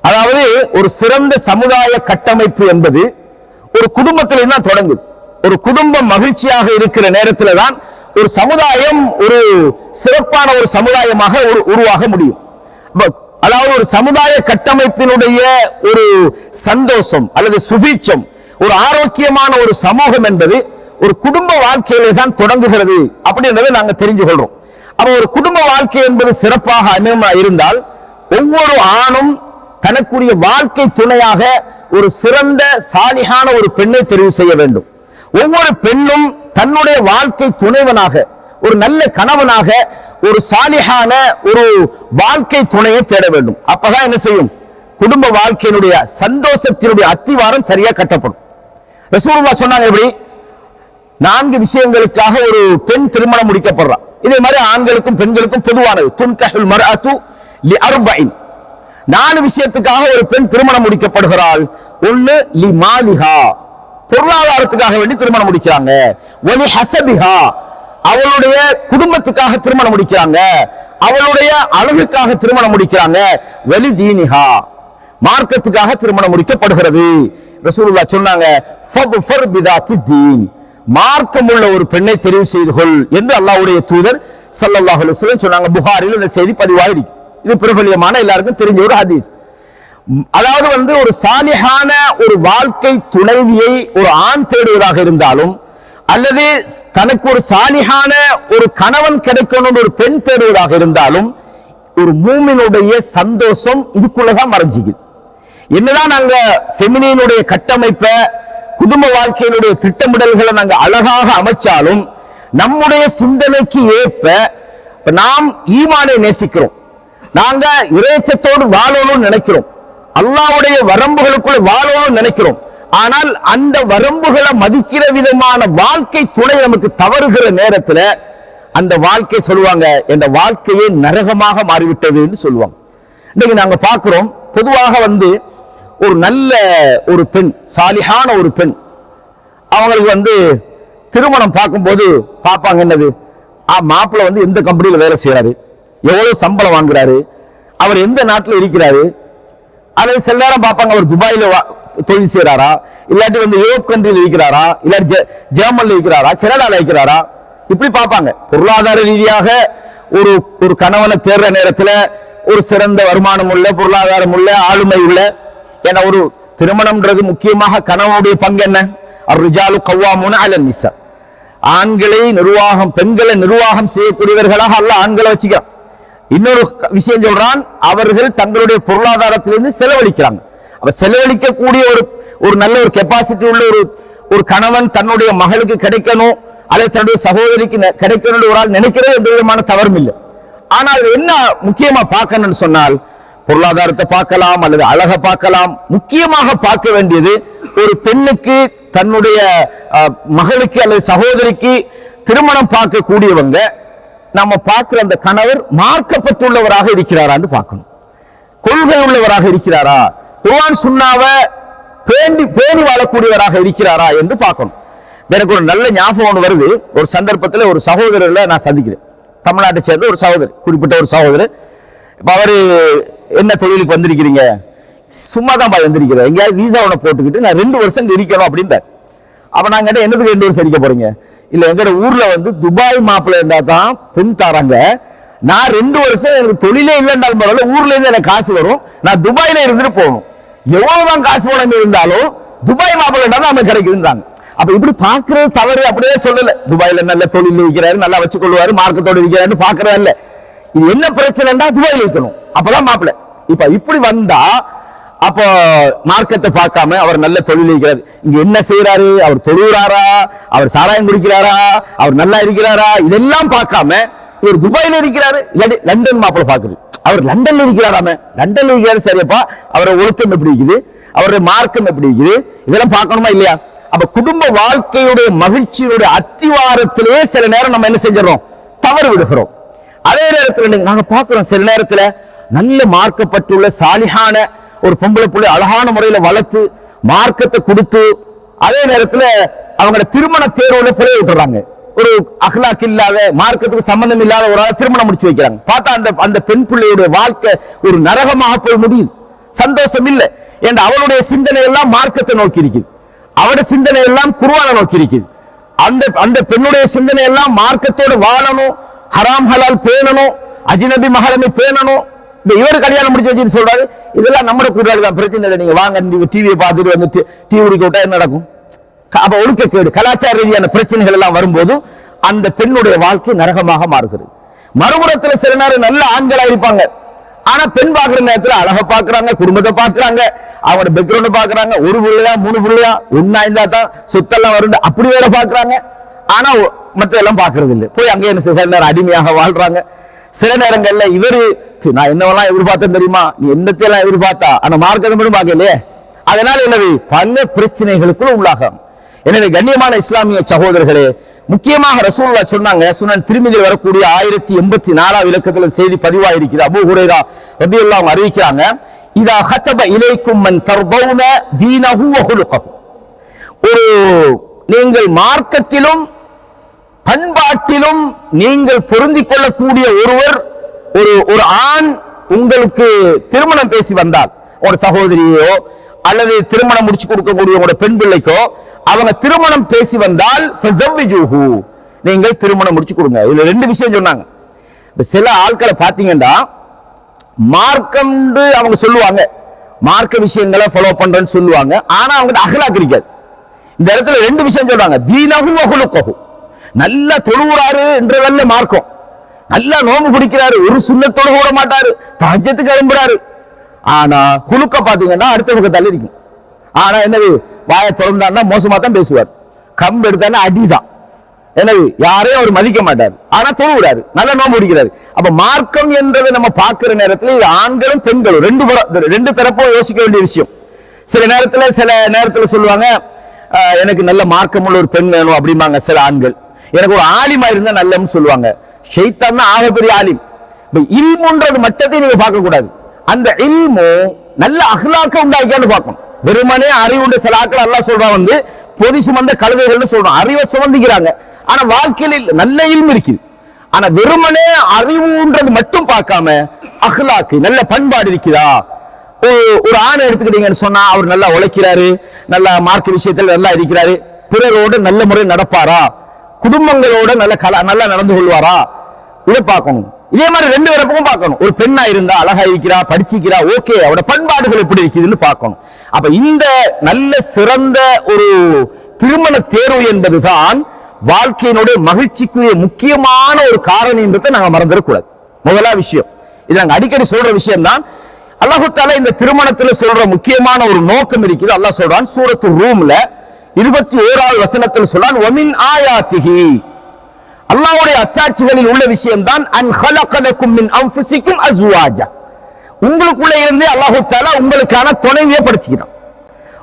அதாவது ஒரு சிறந்த சமுதாய கட்டமைப்பு என்பது ஒரு குடும்பத்திலே தான் தொடங்குது. ஒரு குடும்பம் மகிழ்ச்சியாக இருக்கிற நேரத்தில் தான் ஒரு சமுதாயம் ஒரு சிறப்பான ஒரு சமுதாயமாக உருவாக முடியும். அதாவது ஒரு சமுதாய கட்டமைப்பினுடைய ஒரு சந்தோஷம் அல்லது சுபீட்சம், ஒரு ஆரோக்கியமான ஒரு சமூகம் என்பது ஒரு குடும்ப வாழ்க்கையிலே தான் தொடங்குகிறது அப்படின்றத நாங்க தெரிஞ்சு கொள்றோம். அப்ப ஒரு குடும்ப வாழ்க்கை என்பது சிறப்பாக இருந்தால் ஒவ்வொரு ஆணும் தனக்குரிய வாழ்க்கை துணையாக ஒரு சிறந்த சாலிகான ஒரு பெண்ணை தெரிவு செய்ய வேண்டும். ஒவ்வொரு பெண்ணும் தன்னுடைய வாழ்க்கை துணைவனாக, ஒரு நல்ல கணவனாக, ஒரு சாலிகான ஒரு வாழ்க்கை துணையை தேட வேண்டும். அப்பதான் என்ன செய்யும், குடும்ப வாழ்க்கையினுடைய சந்தோஷத்தினுடைய அத்திவாரம் சரியா கட்டப்படும். ரசூலுல்லாஹ் சொன்னாங்க, எப்படி 4 விஷயங்களுக்காக ஒரு பெண் திருமணம் முடிக்கப்படுறான். இதே மாதிரி ஆண்களுக்கும் பெண்களுக்கும் பொதுவானது. துன்கஹுல் மர்அத்து லிஅர்பஇன், 4 விஷயத்துக்காக ஒரு பெண் திருமணம் முடிக்கப்படுகிறாள். ஒன்னு லிமாலிஹா, பொருளாதாரத்துக்காக வேண்டி திருமணம் முடிக்கிறாங்க. வலி ஹசபிஹா, அவளுடைய குடும்பத்துக்காக திருமணம் முடிக்கிறாங்க. அவளுடைய அழகுக்காக திருமணம் முடிக்கிறாங்க. வலி தீனிஹா, மார்க்கத்துக்காக திருமணம் முடிக்கப்படுகிறது. ரசூலுல்லாஹ் சொன்னாங்க, ஃபத்ஃபர் பிதாத்தி தீன், மார்க்கம் உள்ள ஒரு பெண்ணை தெரிவு செய்து கொள் என்று அல்லாஹ்வுடைய தூதர் ஸல்லல்லாஹு அலைஹி வஸல்லம் சொன்னாங்க. புகாரில் இந்த செய்தி பதிவாயிருக்கு. இது பிரபலியமான எல்லாருக்கும் தெரிஞ்ச ஒரு ஹதீஸ். அதாவது ஒரு சாலிஹான ஒரு வாழ்க்கை துணைவியை ஒரு ஆண் தேடுவதாக இருந்தாலும், அல்லது தனக்கு ஒரு சாலிஹான ஒரு கணவன் கிடைக்கணும் ஒரு பெண் தேடுவதாக இருந்தாலும், ஒரு மூமினுடைய சந்தோஷம் இதுக்குள்ளதான் மறைஞ்சிக்குது. என்னதான் நாங்க ஃபெமினினுடைய கட்டமைப்பை, குடும்ப வாழ்க்கையினுடைய திட்டமிடல்களை நாங்க அழகாக அமைச்சாலும், நம்முடைய சிந்தனைக்கு ஏற்ப நாம் ஈமானை நேசிக்கிறோம், நாங்க இறைச்சத்தோடு வாழணும்னு நினைக்கிறோம், அல்லாஹ்வுடைய வரம்புகளுக்குள்ள வாழணும்னு நினைக்கிறோம். ஆனால் அந்த வரம்புகளை மதிக்கிற விதமான வாழ்க்கை துணை நமக்கு தவறுகிற நேரத்துல அந்த வாழ்க்கை சொல்லுவாங்க, என்ற வாழ்க்கையே நரகமாக மாறிவிட்டது என்று சொல்லுவாங்க. இன்னைக்கு நாங்க பார்க்கிறோம், பொதுவாக ஒரு நல்ல ஒரு பெண், சாலிஹான ஒரு பெண், அவங்களுக்கு திருமணம் பார்க்கும்போது பார்ப்பாங்க என்னது, மாப்பிள்ளை எந்த கம்பெனியில வேலை செய்யறாரு, எவ்வளவு சம்பளம் வாங்குறாரு, அவர் எந்த நாட்டில் இருக்கிறாரு, அல்லது சில நேரம் பார்ப்பாங்க அவர் துபாயில தொழில் செய்யறாரா, இல்லாட்டி யூரோப் கண்ட்ரியில் இருக்கிறாரா, இல்லாட்டி ஜெர்மன்ல இருக்கிறாரா, கனடால இருக்கிறாரா, இப்படி பார்ப்பாங்க. பொருளாதார ரீதியாக ஒரு கணவனை தேர்ற நேரத்தில் ஒரு சிறந்த வருமானம் உள்ள, பொருளாதாரம் உள்ள, ஆளுமை உள்ள, ஏன்னா ஒரு திருமணம்ன்றது முக்கியமாக கணவனுடைய பங்கு என்ன, அர்ரிஜாலு கவ்வாமுன அலன் நிஸா, ஆண்களை நிர்வாகம், பெண்களை நிர்வாகம் செய்யக்கூடியவர்களாக அல்ல ஆண்களை வச்சுக்கிறான். இன்னொரு விஷயம் சொல்றான், அவர்கள் தங்களுடைய பொருளாதாரத்திலிருந்து செலவழிக்கிறாங்க. அப்ப செலவழிக்கக்கூடிய ஒரு நல்ல ஒரு கெப்பாசிட்டி உள்ள ஒரு கணவன் தன்னுடைய மகளுக்கு கிடைக்கணும், அல்லது தன்னுடைய சகோதரிக்கு கிடைக்கணும் ஒரு ஆள் நினைக்கிறது எந்த விதமான தவறும் இல்லை. ஆனால் என்ன முக்கியமா பார்க்கணும்னு சொன்னால், பொருளாதாரத்தை பார்க்கலாம், அல்லது அழகை பார்க்கலாம். முக்கியமாக பார்க்க வேண்டியது, ஒரு பெண்ணுக்கு தன்னுடைய மகளுக்கு அல்லது சகோதரிக்கு திருமணம் பார்க்கக்கூடியவங்க, நம்ம பார்க்கிற அந்த கணவர் மார்க்கப்பட்டுள்ளவராக இருக்கிறாரான்னு பார்க்கணும், கொள்கை உள்ளவராக இருக்கிறாரா, குர்ஆன் சுன்னாவை பேணி வாழக்கூடியவராக இருக்கிறாரா என்று பார்க்கணும். எனக்கு ஒரு நல்ல ஞாபகம் ஒன்று வருது. ஒரு சந்தர்ப்பத்தில் ஒரு சகோதரர்களை நான் சந்திக்கிறேன், தமிழ்நாட்டை சேர்ந்த ஒரு சகோதரர், குறிப்பிட்ட ஒரு சகோதரர். அவர் என்ன தொழிலுக்கு வந்திருக்கிறீங்க, சும்மா தான் வந்திருக்கிறேன், எங்கேயாவது வீசா ஒன்று போட்டுக்கிட்டு நான் 2 வருஷம் இருக்கணும் அப்படின்றார். அப்ப நாங்க என்னதுக்கு 2 வருஷம் இருக்க போறீங்க, இல்ல எங்க ஊர்ல துபாய் மாப்பிள்ளை இருந்தா தான் பெண் தாராங்க, நான் 2 வருஷம் எனக்கு தொழிலே இல்லைன்றாலும் பரவாயில்ல, ஊர்ல இருந்து எனக்கு காசு வரும், நான் துபாயில இருந்துட்டு போகணும், எவ்வளவுதான் காசு பணம் இருந்தாலும் துபாய் மாப்பிள்ளை நமக்கு கிடைக்குதுன்றாங்க. அப்ப இப்படி பாக்குறது தவறு அப்படியே சொல்லல. துபாயில நல்ல தொழில் இருக்கிறாரு, நல்லா வச்சு கொள்வாரு, மார்க்கத்தோடு இருக்கிறாரு பாக்குறது இல்ல. இது என்ன பிரச்சனைன்னா துபாயில இருக்கணும், அப்பதான் மாப்பிள்ளை. இப்ப இப்படி வந்தா அப்போ மார்க்கத்தை பார்க்காம அவர் நல்ல தொழில் இருக்கிறார், இங்க என்ன செய்யறாரு, அவர் தொழுகிறாரா, அவர் சாராயம் குடிக்கிறாரா, அவர் நல்லா இருக்கிறாரா, இதெல்லாம் பார்க்காம இவர் துபாயில இருக்கிறாரு, இல்லாட்டி லண்டன் மாப்பிள்ளை பாக்குறது, அவர் லண்டன்ல இருக்கிறாராம, லண்டன்ல இருக்கிறாரு சரியப்பா, அவரோட ஒழுக்கம் எப்படி இருக்குது, அவருடைய மார்க்கம் எப்படி இருக்குது, இதெல்லாம் பார்க்கணுமா இல்லையா? அப்ப குடும்ப வாழ்க்கையுடைய மகிழ்ச்சியுடைய அத்திவாரத்திலேயே சில நேரம் நம்ம என்ன செஞ்சிடறோம், தவறு விடுகிறோம். அதே நேரத்தில் நாங்க பார்க்கிறோம், சில நேரத்தில் நல்ல மார்க்கப்பட்டுள்ள சாலிஹான ஒரு பொம்பளை புள்ளை அழகான முறையில வளர்த்து மார்க்கத்தை கொடுத்து, அதே நேரத்தில் அவங்க திருமண தேர்வுல பிழைய விட்டுறாங்க. ஒரு அஹ்லாக் இல்லாத, மார்க்கத்துக்கு சம்பந்தம் இல்லாத ஒரு ஆளை திருமணம் முடிச்சு வைக்கிறாங்க. பார்த்தா அந்த பெண் பிள்ளையுடைய வாழ்க்கை ஒரு நரகமாக போய் முடியுது. சந்தோஷம் இல்லை, ஏன்னா அவளுடைய சிந்தனை எல்லாம் மார்க்கத்தை நோக்கி இருக்குது, அவருடைய சிந்தனை எல்லாம் குர்ஆனை நோக்கி இருக்குது. அந்த பெண்ணுடைய சிந்தனை எல்லாம் மார்க்கத்தோடு வாழணும், ஹராம் ஹலால் பேணணும், அஜ்னபி மஹரமை பேணணும். இவர் கல்யாணம் முடிச்சு வச்சுட்டு சொல்றாரு, இதெல்லாம் நம்ம கூடாது தான், பிரச்சனை இல்லை, நீங்க வாங்க, நீங்க டிவியை பார்த்துட்டு டிவி குடிக்க விட்டா என்ன நடக்கும்? அப்ப ஒழுக்கக்கேடு, கலாச்சார ரீதியான பிரச்சனைகள் எல்லாம் வரும்போது அந்த பெண்ணுடைய வாழ்க்கை நரகமாக மாறுகிறது. மறுபுறத்துல சில நேரம் நல்ல ஆண்களா இருப்பாங்க, ஆனா பெண் பார்க்கிற நேரத்தில் அழகை பார்க்கறாங்க, குடும்பத்தை பார்க்கறாங்க, அவங்களோட பேக்ரவுண்ட் பார்க்கறாங்க, 1 பிள்ளையா 3 பிள்ளையா ஒன்னா இருந்தா தான் சொத்தெல்லாம் வரும் அப்படி வேற பார்க்கறாங்க. ஆனா மற்ற எல்லாம் பார்க்கறது இல்லை, போய் அங்கே என்ன சில நேரம் அடிமையாக வாழ்றாங்க. சில நேரங்கள்ல இவரு நான் என்னவெல்லாம் எதிர்பார்த்தேன் தெரியுமா, நீ என்னத்தையெல்லாம் எதிர்பார்த்தா, ஆனா மார்க்கத்தை மட்டும் பார்க்கலையே. அதனால என்னது, பல பிரச்சனைகளுக்குள்ள உள்ளாகும். எனவே கண்ணியமான இஸ்லாமிய சகோதரர்களே, முக்கியமாக ரசூலுல்லாஹ் சொன்னாங்க, சுனன் திர்மிதியில் வரக்கூடிய 1084 இலக்கத்தில் செய்தி பதிவாயிருக்கிறது. அபூ ஹுரைரா ரலியல்லாஹு அன்ஹு அறிவிக்கிறாங்க, இதா ஹதப இலைக்கும் மன் தர்தௌன தீனஹு வ குலுகஹு, ஒரு நீங்கள் மார்க்கத்திலும் பண்பாட்டிலும் நீங்கள் பொருந்திக் கொள்ளக்கூடிய ஒருவர், ஒரு ஆண் உங்களுக்கு திருமணம் பேசி வந்தால், ஒரு சகோதரியோ அல்லது திருமணம் முடிச்சு கொடுக்கக்கூடிய உங்களோட பெண் பிள்ளைக்கோ அவங்க திருமணம் பேசி வந்தால் நீங்கள் திருமணம் முடிச்சு கொடுங்க. இதுல ரெண்டு விஷயம் சொன்னாங்க. சில ஆட்களை பாத்தீங்கன்னா மார்க்கம் அவங்க சொல்லுவாங்க, மார்க்க விஷயங்களை ஃபாலோ பண்றேன்னு சொல்லுவாங்க, ஆனா அவங்க அகலாக் இருக்காது. இந்த இடத்துல ரெண்டு விஷயம் சொல்றாங்க, தீனஹு வ ஹுலுகஹு. நல்லா தொழுகிறாரு என்றதல்ல மார்க்கம், நல்லா நோம்பு பிடிக்கிறாரு, ஒரு சுண்ணத்தோடு கூட மாட்டாரு, தஹஜ்ஜுக்கு எழும்புறாரு, ஆனா குலுக்க பாத்தீங்கன்னா அடுத்த பக்கத்தால இருக்கும். ஆனா என்னது, வாயை திறந்தான்னா மோசமா தான் பேசுவார், கம்பு எடுத்தானா அடிதான், என்னது யாரையும் அவர் மதிக்க மாட்டார், ஆனா தொழுகிறாரு, நல்லா நோம்பு பிடிக்கிறாரு. அப்ப மார்க்கம் என்றதை நம்ம பார்க்கிற நேரத்தில் இது ஆண்களும் பெண்களும் ரெண்டு தரப்பும் யோசிக்க வேண்டிய விஷயம். சில நேரத்தில் சொல்லுவாங்க, எனக்கு நல்ல மார்க்கம் உள்ள ஒரு பெண் வேணும் அப்படிம்பாங்க சில ஆண்கள். எனக்கு ஒரு ஆலிமா இருந்தா நல்லன்னு சொல்லுவாங்க. ஷைத்தான் தான் ஆகப்பெரிய ஆலிம். இல்முன்றது மட்டத்தையும் நீங்க பார்க்க கூடாது, அந்த இல்மு நல்ல அஹ்லாக்க உண்டாக்கியான்னு பார்க்கணும். வெறுமனே அறிவுண்ட சில ஆட்கள் அல்லாஹ் சொல்றான் வந்து பொதி சுமந்த கழுதைகள்னு சொல்றான், அறிவை சுமந்திக்கிறாங்க, ஆனா வாழ்க்கையில் நல்ல இல்மு இருக்குது. ஆனா வெறுமனே அறிவுன்றது மட்டும் பார்க்காம அஹ்லாக்கு நல்ல பண்பாடு இருக்குதா. ஒரு ஆணை எடுத்துக்கிட்டீங்கன்னு சொன்னா அவர் நல்லா உழைக்கிறாரு, நல்லா மார்க்க விஷயத்தில் நல்லா இருக்கிறாரு, பிறரோடு நல்ல முறை நடப்பாரா, குடும்பங்களோட நல்லா நடந்து கொள்வாரா, இதை பார்க்கணும். இதே மாதிரி ரெண்டு பேருக்கும் பார்க்கணும். ஒரு பெண்ணா இருந்தா அழகா இருக்கிறா, படிச்சிக்கிறா, ஓகே, அவரோட பண்பாடுகள் எப்படி இருக்குதுன்னு பார்க்கணும். அப்ப இந்த நல்ல சிறந்த ஒரு திருமண தேர்வு என்பதுதான் வாழ்க்கையினுடைய மகிழ்ச்சிக்குரிய முக்கியமான ஒரு காரணம் என்றதை நாங்க மறந்துடக்கூடாது. முதலாவது விஷயம், இது நாங்க அடிக்கடி சொல்ற விஷயம் தான். அல்லாஹ் தஆலா இந்த திருமணத்துல சொல்ற முக்கியமான ஒரு நோக்கம் இருக்குது. அல்லாஹ் சொல்றான் சூரத்து ரூம்ல 21வது வசனத்தில் சொல்றான், வமின் ஆயாத்திஹி, அல்லாஹ்வுடைய அத்தாட்சிகளில் உள்ள விஷயம் தான் அன் ஹலக லக்கும் மின் அன்ஃபுசிக்கும் அஸ்வாஜா, உங்களுக்குள்ள இருந்து அல்லாஹ் தஆலா உங்களுக்கான துணைவியை படைச்சிக்கிறான்.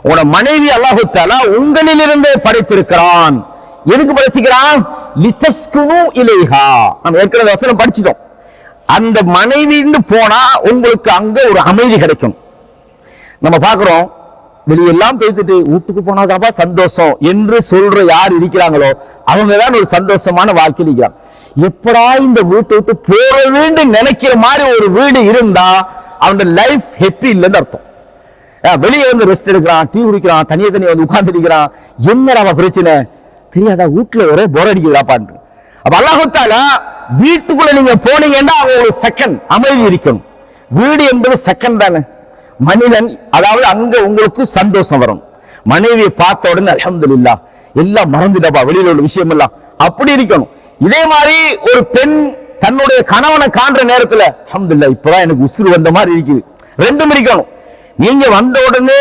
உங்களோட மனைவி அல்லாஹ் தஆலா உங்களிலிருந்தே படைத்திருக்கிறான். எதுக்கு படைச்சிக்கிறான்? லிதஸ்குனு இலைஹா. நம்ம ஏற்கனவே வசனம் படிச்சிட்டோம். அந்த மனைவின்னு போனா உங்களுக்கு அங்க ஒரு அமைதி கிடைக்கும். நம்ம பார்க்கிறோம், வெளியெல்லாம் பேசிட்டு வீட்டுக்கு போனாதாப்பா சந்தோஷம் என்று சொல்ற யார் இருக்கிறாங்களோ அவங்க தான் ஒரு சந்தோஷமான வாழ்க்கை இருக்கிறாங்க. எப்படா இந்த வீட்டை விட்டு போறதுன்னு நினைக்கிற மாதிரி ஒரு வீடு இருந்தா அவனோட லைஃப் ஹாப்பி இல்லைன்னு அர்த்தம். வெளியே வந்து ரெஸ்ட் எடுக்கிறான், டீ குடிக்கிறான், தனியா வந்து உட்கார்ந்து இருக்கிறான், என்னடா பிரச்சனை தெரியாதா, வீட்டுல ஒரே போர் அடிக்கிறாப்பான்னு. அப்ப அல்லாஹ் தஆலா வீட்டுக்குள்ள நீங்க போனீங்கன்னா ஒரு செகண்ட் அமைதி இருக்கணும். வீடு என்பது செகண்ட் தானே. மனிதன் அதாவது அங்க உங்களுக்கு சந்தோஷம் வரும். மனைவியை பார்த்த உடனே அல்ஹம்துலில்லாஹ் எல்லாம் மறந்துட்டப்பா, வெளியில உள்ள விஷயம் எல்லாம் அப்படி இருக்கணும். இதே மாதிரி ஒரு பெண் தன்னுடைய கணவனை காண்ற நேரத்துல அல்ஹம்துலில்லாஹ் இப்பதான் எனக்கு உசுறு வந்த மாதிரி இருக்குது, ரெண்டும் இருக்கணும். நீங்க வந்த உடனே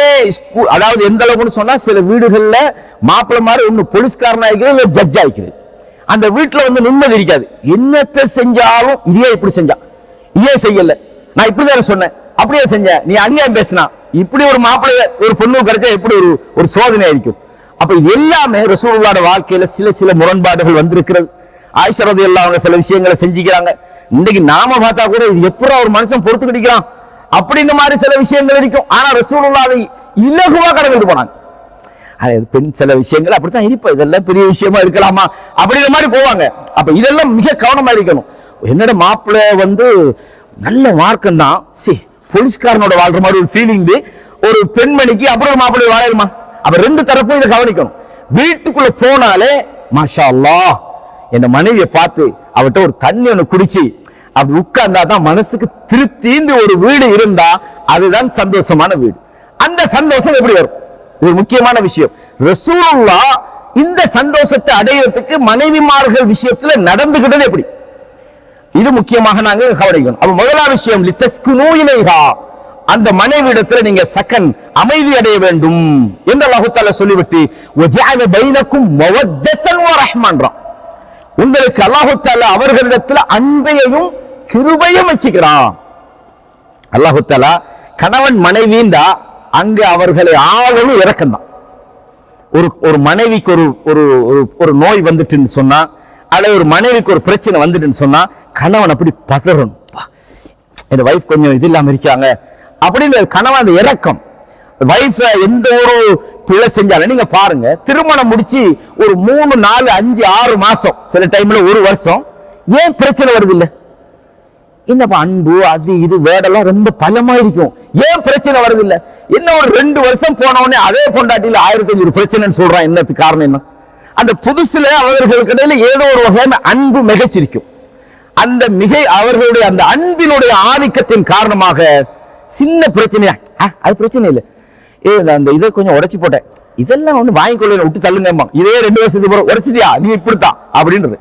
அதாவது எந்த அளவுக்கு சொன்னா சில வீடுகள்ல மாப்பிள்ளை மாதிரி ஒண்ணு போலீஸ்காரன் ஆகிக்கிறது, இல்ல ஜட்ஜ் ஆகிக்கிறது. அந்த வீட்டுல வந்து நிம்மதி இருக்காது. என்னத்தை செஞ்சாலும் இதே இப்படி செஞ்சா, இதே செய்யல, நான் இப்படிதானே சொன்னேன், அப்படியே செஞ்ச, நீ அநியாயம் பேசினா, இப்படி ஒரு மாப்பிள்ளைய ஒரு பொண்ணு கிடைச்சா எப்படி ஒரு சோதனை ஆയിരിக்கும். அப்ப இது எல்லாமே ரசூலுல்லாஹ்வுடைய வாழ்க்கையில சில முரண்பாடுகள் வந்திருக்கிறது. ஆயிஷா ரலியல்லாஹு அன்ஹா சில விஷயங்களை செஞ்சுக்கிறாங்க. இன்னைக்கு நாம பார்த்தா கூட இது எப்படா ஒரு மனுஷன் பொறுத்து கிடைக்கிறான் அப்படின்ற மாதிரி சில விஷயங்கள் இருக்கும். ஆனா ரசூலுல்லாஹ் இலகுவா கடந்து போனாங்க. பெண் சில விஷயங்கள் அப்படித்தான் இருப்பா, இதெல்லாம் பெரிய விஷயமா இருக்கலாமா அப்படிங்கிற மாதிரி போவாங்க. அப்ப இதெல்லாம் மிக கவனமா இருக்கணும். என்னோட மாப்பிள்ளை வந்து நல்ல மார்க்கம் தான், போலீஸ்காரனோட வாழ்ற மாதிரி ஒரு ஃபீலிங் ஒரு பெண்மணிக்கு அப்புறம் ஒரு மாப்பிள்ளை வாழருமா? அப்ப ரெண்டு தரப்பும் இதை கவனிக்கணும். வீட்டுக்குள்ள போனாலே மாஷா அல்லாஹ் என் மனைவியை பார்த்து அவட்ட ஒரு தண்ணி ஒண்ணு குடிச்சு அப்படி உட்கார்ந்தா தான் மனசுக்கு திருப்திந்து ஒரு வீடு இருந்தா அதுதான் சந்தோஷமான வீடு. அந்த சந்தோஷம் எப்படி வரும்? இது முக்கியமான விஷயம். ரசூலுல்லாஹ் இந்த சந்தோஷத்தை அடையிறதுக்கு மனைவிமார்கள் விஷயத்துல நடந்துகிட்டது எப்படி, இது முக்கியமாக நாங்க கவனிக்கணும். அப்ப முதலாவது விஷயம் லிதஸ்குனு இலைஹா, அந்த மனைவியிடத்துல நீங்க செகண்ட் அமைதி அடைய வேண்டும் என்று அல்லாஹ் தஆலா சொல்லிவிட்டு வஜஅல பைனக்கும் மவத்தன் வ ரஹ்மான்றான். உங்களுக்கு அல்லாஹ் தஆலா அவர்களிடத்துல அன்பையும் கிருபையும் வச்சுக்கிறான். அல்லாஹ் தஆலா கணவன் மனைவிண்டா அங்க அவர்களை ஆவலும் இறக்கம் தான். ஒரு மனைவிக்கு ஒரு நோய் வந்துட்டுன்னு சொன்னா, அல்லது ஒரு மனைவிக்கு ஒரு பிரச்சனை வந்துட்டுன்னு சொன்னா கணவன் அப்படி பதறணும், என் வைஃப் கொஞ்சம் இது இல்லாம இருக்காங்க அப்படின்னு கணவன் அந்த இறக்கம். வைஃப் எந்த ஒரு பிள்ளை செஞ்சாலும் நீங்க பாருங்க, திருமணம் முடிச்சு ஒரு 3, 4, 5, 6 மாசம், சில டைம்ல 1 வருஷம், ஏன் பிரச்சனை வருது இல்ல? இந்த அன்பு அது இது வேடெல்லாம் ரொம்ப பலமா இருக்கும். ஏன் பிரச்சனை வருது இல்ல? என்ன ஒரு 2 வருஷம் போன உடனே அதே பொண்டாட்டியில 1500 பிரச்சனைன்னு சொல்றான். என்னத்துக்கு காரணம் என்ன? அந்த புதுசுல அவர்களுக்கு இடையில ஏதோ ஒரு வகையான அன்பு மிகைச்சிருக்கும். அந்த மிகை அவர்களுடைய அந்த அன்பினுடைய ஆதிக்கத்தின் காரணமாக சின்ன பிரச்சனையா அது பிரச்சனை இல்லை, அந்த இதை கொஞ்சம் உடைச்சு போட்டேன், இதெல்லாம் ஒண்ணு வாங்கிக்கொள்ள விட்டு தள்ளுங்க, இதே 2 வருஷத்துக்கு பிறகு உடைச்சிட்டியா நீ இப்படித்தான் அப்படின்றது.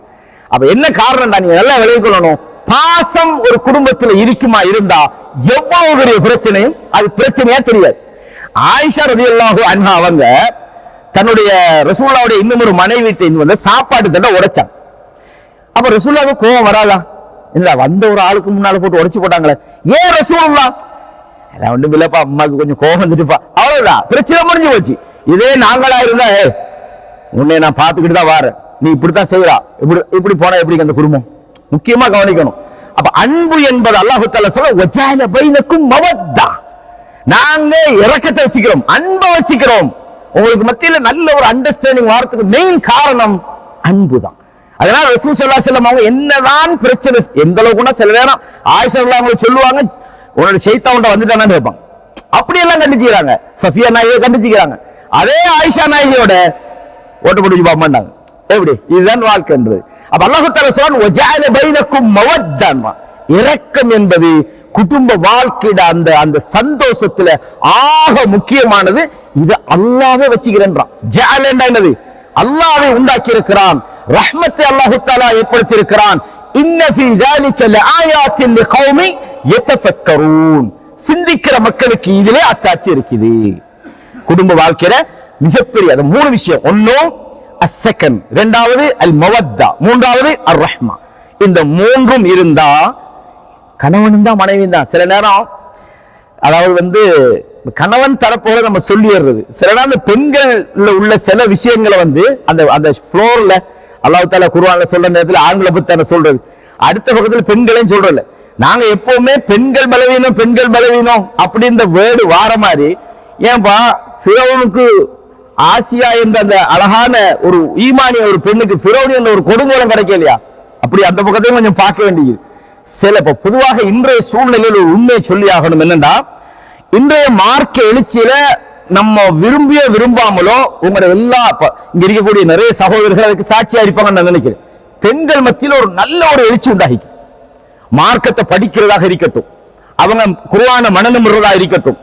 அப்ப என்ன காரணம் தான் நீங்க நல்லா விளங்கிக் கொள்ளணும். பாசம் ஒரு குடும்பத்துல இருக்குமா இருந்தா எவ்வளவு பெரிய பிரச்சனையும் அது பிரச்சனையா தெரியாது. ஆயிஷா ரலியல்லாஹு அன்ஹா அவங்க தன்னுடைய ரசூலுல்லாஹ்வுடைய இன்னும் ஒரு மனைவிட்ட வந்து சாப்பாடு தட்டை உடைச்சாங்க. அப்ப ரசூலுல்லாஹ்வுக்கு கோபம் வராதா? இல்ல வந்த ஒரு ஆளுக்கு முன்னால போட்டு உடைச்சு போட்டாங்களே, ஏன் ரசூலுல்லாஹ் எல்லாம் ஒண்ணும் இல்லப்பா, அம்மாவுக்கு கொஞ்சம் கோபம் வந்துட்டுப்பா, அவ்வளவுதான் பிரச்சனை முடிஞ்சு போச்சு. இதே நாங்களா இருந்தா உன்னை நான் பார்த்துக்கிட்டு தான் வாரேன், நீ இப்படித்தான் செய்யறா, இப்படி போனா எப்படி அந்த குடும்பம்? முக்கியமா கவனிக்கணும். அப்ப அன்பு என்பது அல்லாஹ் தஆலா சொல்ல வஜஅல பைனக்கும் மவத்தா, நாங்க இரக்கத்தை வச்சுக்கிறோம், அன்பை வச்சுக்கிறோம். உங்களுக்கு மத்தியில நல்ல ஒரு அண்டர்ஸ்டாண்டிங் வார்த்தைக்கு மெயின் காரணம் அன்பு தான். அதனால ரசூல் ஸல்லல்லாஹு அலைஹி வஸல்லம் அவங்க என்னதான் பிரச்சனை எந்த அளவுக்குன்னா சில நேரம் ஆயிஷா அவங்க சொல்லுவாங்க உன்னோட ஷைத்தான்ட்ட வந்துட்டானு கேட்பாங்க. அப்படி எல்லாம் கண்டிச்சுக்கிறாங்க. சஃபியா நாயகியை கண்டிச்சுக்கிறாங்க. அதே ஆயிஷா நாயகியோட ஓட்டு போட்டு பார்க்க மாட்டாங்க. எப்படி? இதுதான் வாழ்க்கைன்றது. அப்ப அல்லாஹ் தஆலா சொல்றான் வஜஅல பைனக்கும் மவத்தன், இரக்கம் என்பது குடும்ப வாழ்க்கையிட அந்த அந்த சந்தோஷத்துல ஆக முக்கியமானது. இது அல்லாஹ்வே வச்சுக்கிறேன்றான். ஜஅல என்னது? அல்லாஹ்வே உண்டாக்கி இருக்கிறான். ரஹ்மத்தை அல்லாஹ் தஆலா ஏற்படுத்தி இருக்கிறான். இன்ன ஃபீ ذلك لآيات لقوم يتفكرون, சிந்திக்கிற மக்களுக்கு இதிலே அத்தாட்சி இருக்குது. குடும்ப வாழ்க்கையில மிகப்பெரிய அது 3 விஷயம். ஒன்னு அஸ்ஸகன், இரண்டாவது அல் மவத்தா, மூன்றாவது அர் ரஹ்மா. இந்த 3ம் இருந்தா கணவனும் தான் மனைவியும் தான். சில நேரம் அதாவது வந்து கணவன் தரப்போல நம்ம சொல்லிடுறது, சில நேரம் அந்த பெண்கள்ல உள்ள சில விஷயங்களை வந்து அந்த அந்த ஃப்ளோர்ல அல்லாஹ் தஆலா குர்ஆன்ல சொல்ற நேரத்தில் ஆண்களை பத்தி தானே சொல்றது, அடுத்த பக்கத்துல பெண்களையும் சொல்றல. நாங்க எப்பவுமே பெண்கள் பலவீனம் பெண்கள் பலவீனம் அப்படின்ற வேர்டு வார மாதிரி, ஏன்பா ஃபிரௌனுக்கு ஆசியா என்ற அந்த அழகான ஒரு ஈமானிய ஒரு பெண்ணுக்கு ஃபிரௌன் என்ற ஒரு கொடுங்கோலம் கிடைக்கலையா? அப்படி அந்த பக்கத்தையும் கொஞ்சம் பார்க்க வேண்டியது. சில பொதுவாக இன்றைய சூழ்நிலையில் ஒரு உண்மையை சொல்லி ஆகணும். என்னன்னா, இன்றைய மார்க்க எழுச்சியில நம்ம விரும்பிய விரும்பாமலோ உங்களோட எல்லா இங்க இருக்கக்கூடிய நிறைய சகோதரர்கள் அதுக்கு சாட்சியா இருப்பாங்கன்னு நான் நினைக்கிறேன். பெண்கள் மத்தியில் ஒரு நல்ல ஒரு எழுச்சி உண்டாகிக்கு. மார்க்கத்தை படிக்கிறதாக இருக்கட்டும், அவங்க குர்ஆன மனநமுறதா இருக்கட்டும்,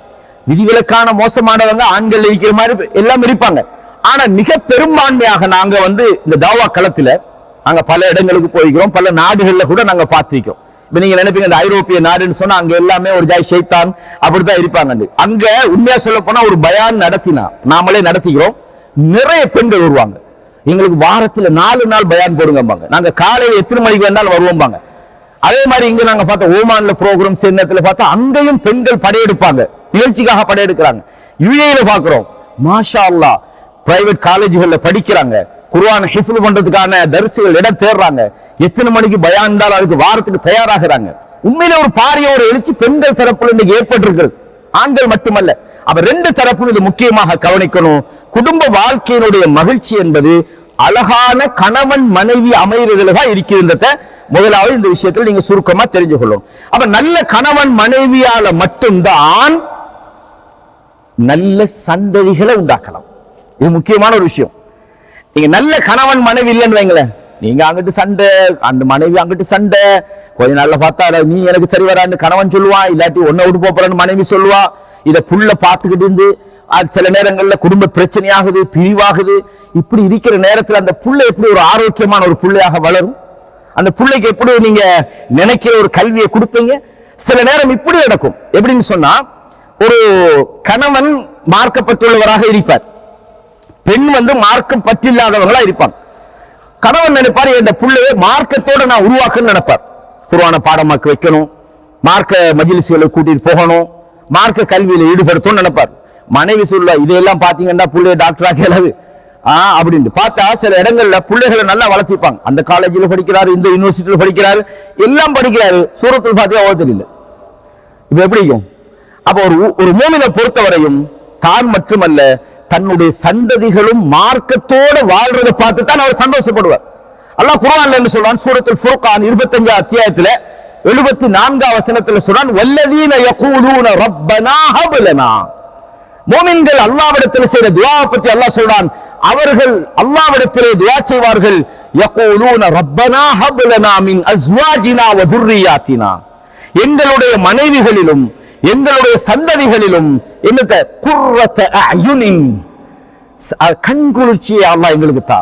விதிவிலக்கான மோசமானவங்க ஆண்கள் இருக்கிற மாதிரி எல்லாம் இருப்பாங்க. ஆனா மிக பெரும்பான்மையாக நாங்க வந்து இந்த தாவா களத்துல நாங்க பல இடங்களுக்கு போய்க்கிறோம், பல நாடுகள்ல கூட நாங்க பார்த்திருக்கோம். இப்ப நீங்க நினைப்பீங்க இந்த ஐரோப்பிய நாடுன்னு சொன்னா அங்க எல்லாமே ஒரு ஜாய் ஷைத்தான் அப்படித்தான் இருப்பாங்க. அங்க உண்மையா சொல்ல போனா ஒரு பயான் நடத்தினா, நாமளே நடத்திக்கிறோம், நிறைய பெண்கள் வருவாங்க. எங்களுக்கு வாரத்துல 4 நாள் பயான் போடுங்கம்பாங்க. நாங்க காலையில எத்தனை மணிக்கு வேணாலும் வருவோம்பாங்க. அதே மாதிரி இங்க நாங்க பார்த்தா ஓமான்ல ப்ரோக்ராம் சேர்ந்தத்துல பார்த்தா அங்கேயும் பெண்கள் படையெடுப்பாங்க, நிகழ்ச்சிக்காக படையெடுக்கிறாங்க. யுஏல பாக்குறோம், மாஷா அல்லாஹ், பிரைவேட் காலேஜ்கள்ல படிக்கிறாங்க, குர்ஆன் ஹிஃப்ல் பண்றதுக்கான தர்சுகள் இடம் தேடுறாங்க, எத்தனை மணிக்கு பயான் இருந்தாலும் அதுக்கு வாரத்துக்கு தயாராகிறாங்க. உண்மையில ஒரு பாரிய ஒரு எழுச்சி பெண்கள் தரப்புல இன்னைக்கு ஏற்பட்டிருக்கிறது, ஆண்கள் மட்டுமல்ல. அப்ப 2 தரப்பும் இது முக்கியமாக கவனிக்கணும். குடும்ப வாழ்க்கையினுடைய மகிழ்ச்சி என்பது அழகான கணவன் மனைவி அமைகிறதுல தான் இருக்கிறத முதலாவது இந்த விஷயத்தில் நீங்க சுருக்கமா தெரிஞ்சு கொள்ளணும். அப்ப நல்ல கணவன் மனைவியால மட்டும்தான் நல்ல சந்ததிகளை உண்டாக்கலாம். இது முக்கியமான ஒரு விஷயம். நீங்க நல்ல கணவன் மனைவி இல்லைன்னு வைங்களேன், நீங்க அங்கிட்டு சண்டை, அந்த மனைவி அங்கிட்டு சண்டை, கொஞ்ச நாள்ல பார்த்தா நீ எனக்கு சரி வரான்னு கணவன் சொல்லுவான், இல்லாட்டி ஒன்ன விட்டு போறன்னு மனைவி சொல்லுவா. இதை புள்ள பார்த்துக்கிட்டு இருந்து அது சில நேரங்கள்ல குடும்ப பிரச்சனையாகுது, பிரிவாகுது. இப்படி இருக்கிற நேரத்தில் அந்த புள்ள எப்படி ஒரு ஆரோக்கியமான ஒரு புள்ளையாக வளரும்? அந்த பிள்ளைக்கு எப்படி நீங்க நினைக்கிற ஒரு கல்வியை கொடுப்பீங்க? சில நேரம் இப்படி நடக்கும். எப்படின்னு சொன்னா, ஒரு கணவன் மார்க்கப்பட்டுள்ளவராக இருப்பார், பெண் வந்து மார்க்கம் பற்றில்லாதவங்களா இருப்பாங்க. கணவன் நினைப்பார், இந்த பிள்ளையை மார்க்கத்தோட நான் உருவாக்குன்னு நினைப்பார். குர்ஆனை பாடமாக்க வைக்கணும், மார்க்க மஜ்லிஸ்களை கூட்டிட்டு போகணும், மார்க்க கல்வியில ஈடுபடுத்தணும்னு நினைப்பார். மனைவி சொல்ல இதையெல்லாம் பாத்தீங்கன்னா பிள்ளைய டாக்டரா கேளாது அப்படின்னு பார்த்தா சில இடங்கள்ல பிள்ளைகளை நல்லா வளர்த்திப்பாங்க. அந்த காலேஜில் படிக்கிறாரு, இந்த யூனிவர்சிட்டியில படிக்கிறாரு, எல்லாம் படிக்கிறாரு, சூரத்துல் ஃபாத்திஹா ஓத தெரியல. இப்ப எப்படிக்கும்? அப்ப ஒரு மூமினை பொறுத்தவரையும் தான் மட்டுமல்ல தன்னுடைய சந்ததிகளும் மார்க்கத்தோடு வாழ்றதை பார்த்து தான் அவர் சந்தோஷப்படுவார். அல்லாஹ் குர்ஆன்ல என்ன சொல்றான்? சூரத்துல் ஃபுர்கான் 25 அத்தியாயத்துல 74 வசனத்துல சொல்றான், வல்லதீன யகூலூன ரப்பனா ஹப் லனா. மூமின்கள் அல்லாஹ்விடத்தில் செய்த துஆவை பத்தி அல்லாஹ் சொல்றான், அவர்கள் அல்லாஹ்விடத்திலே துஆ செய்வார்கள், யகூலூன ரப்பனா ஹப் லனா மின் அஸ்வாஜினா வ துர்ரியாத்தினா, எங்களுடைய மனைவிகளிலும் எங்களுடைய சந்ததிகளிலும் என்னத்த குர்ரத அயுனின், கண்குளிர்ச்சியை அல்லாஹ் எங்களுக்கு தா.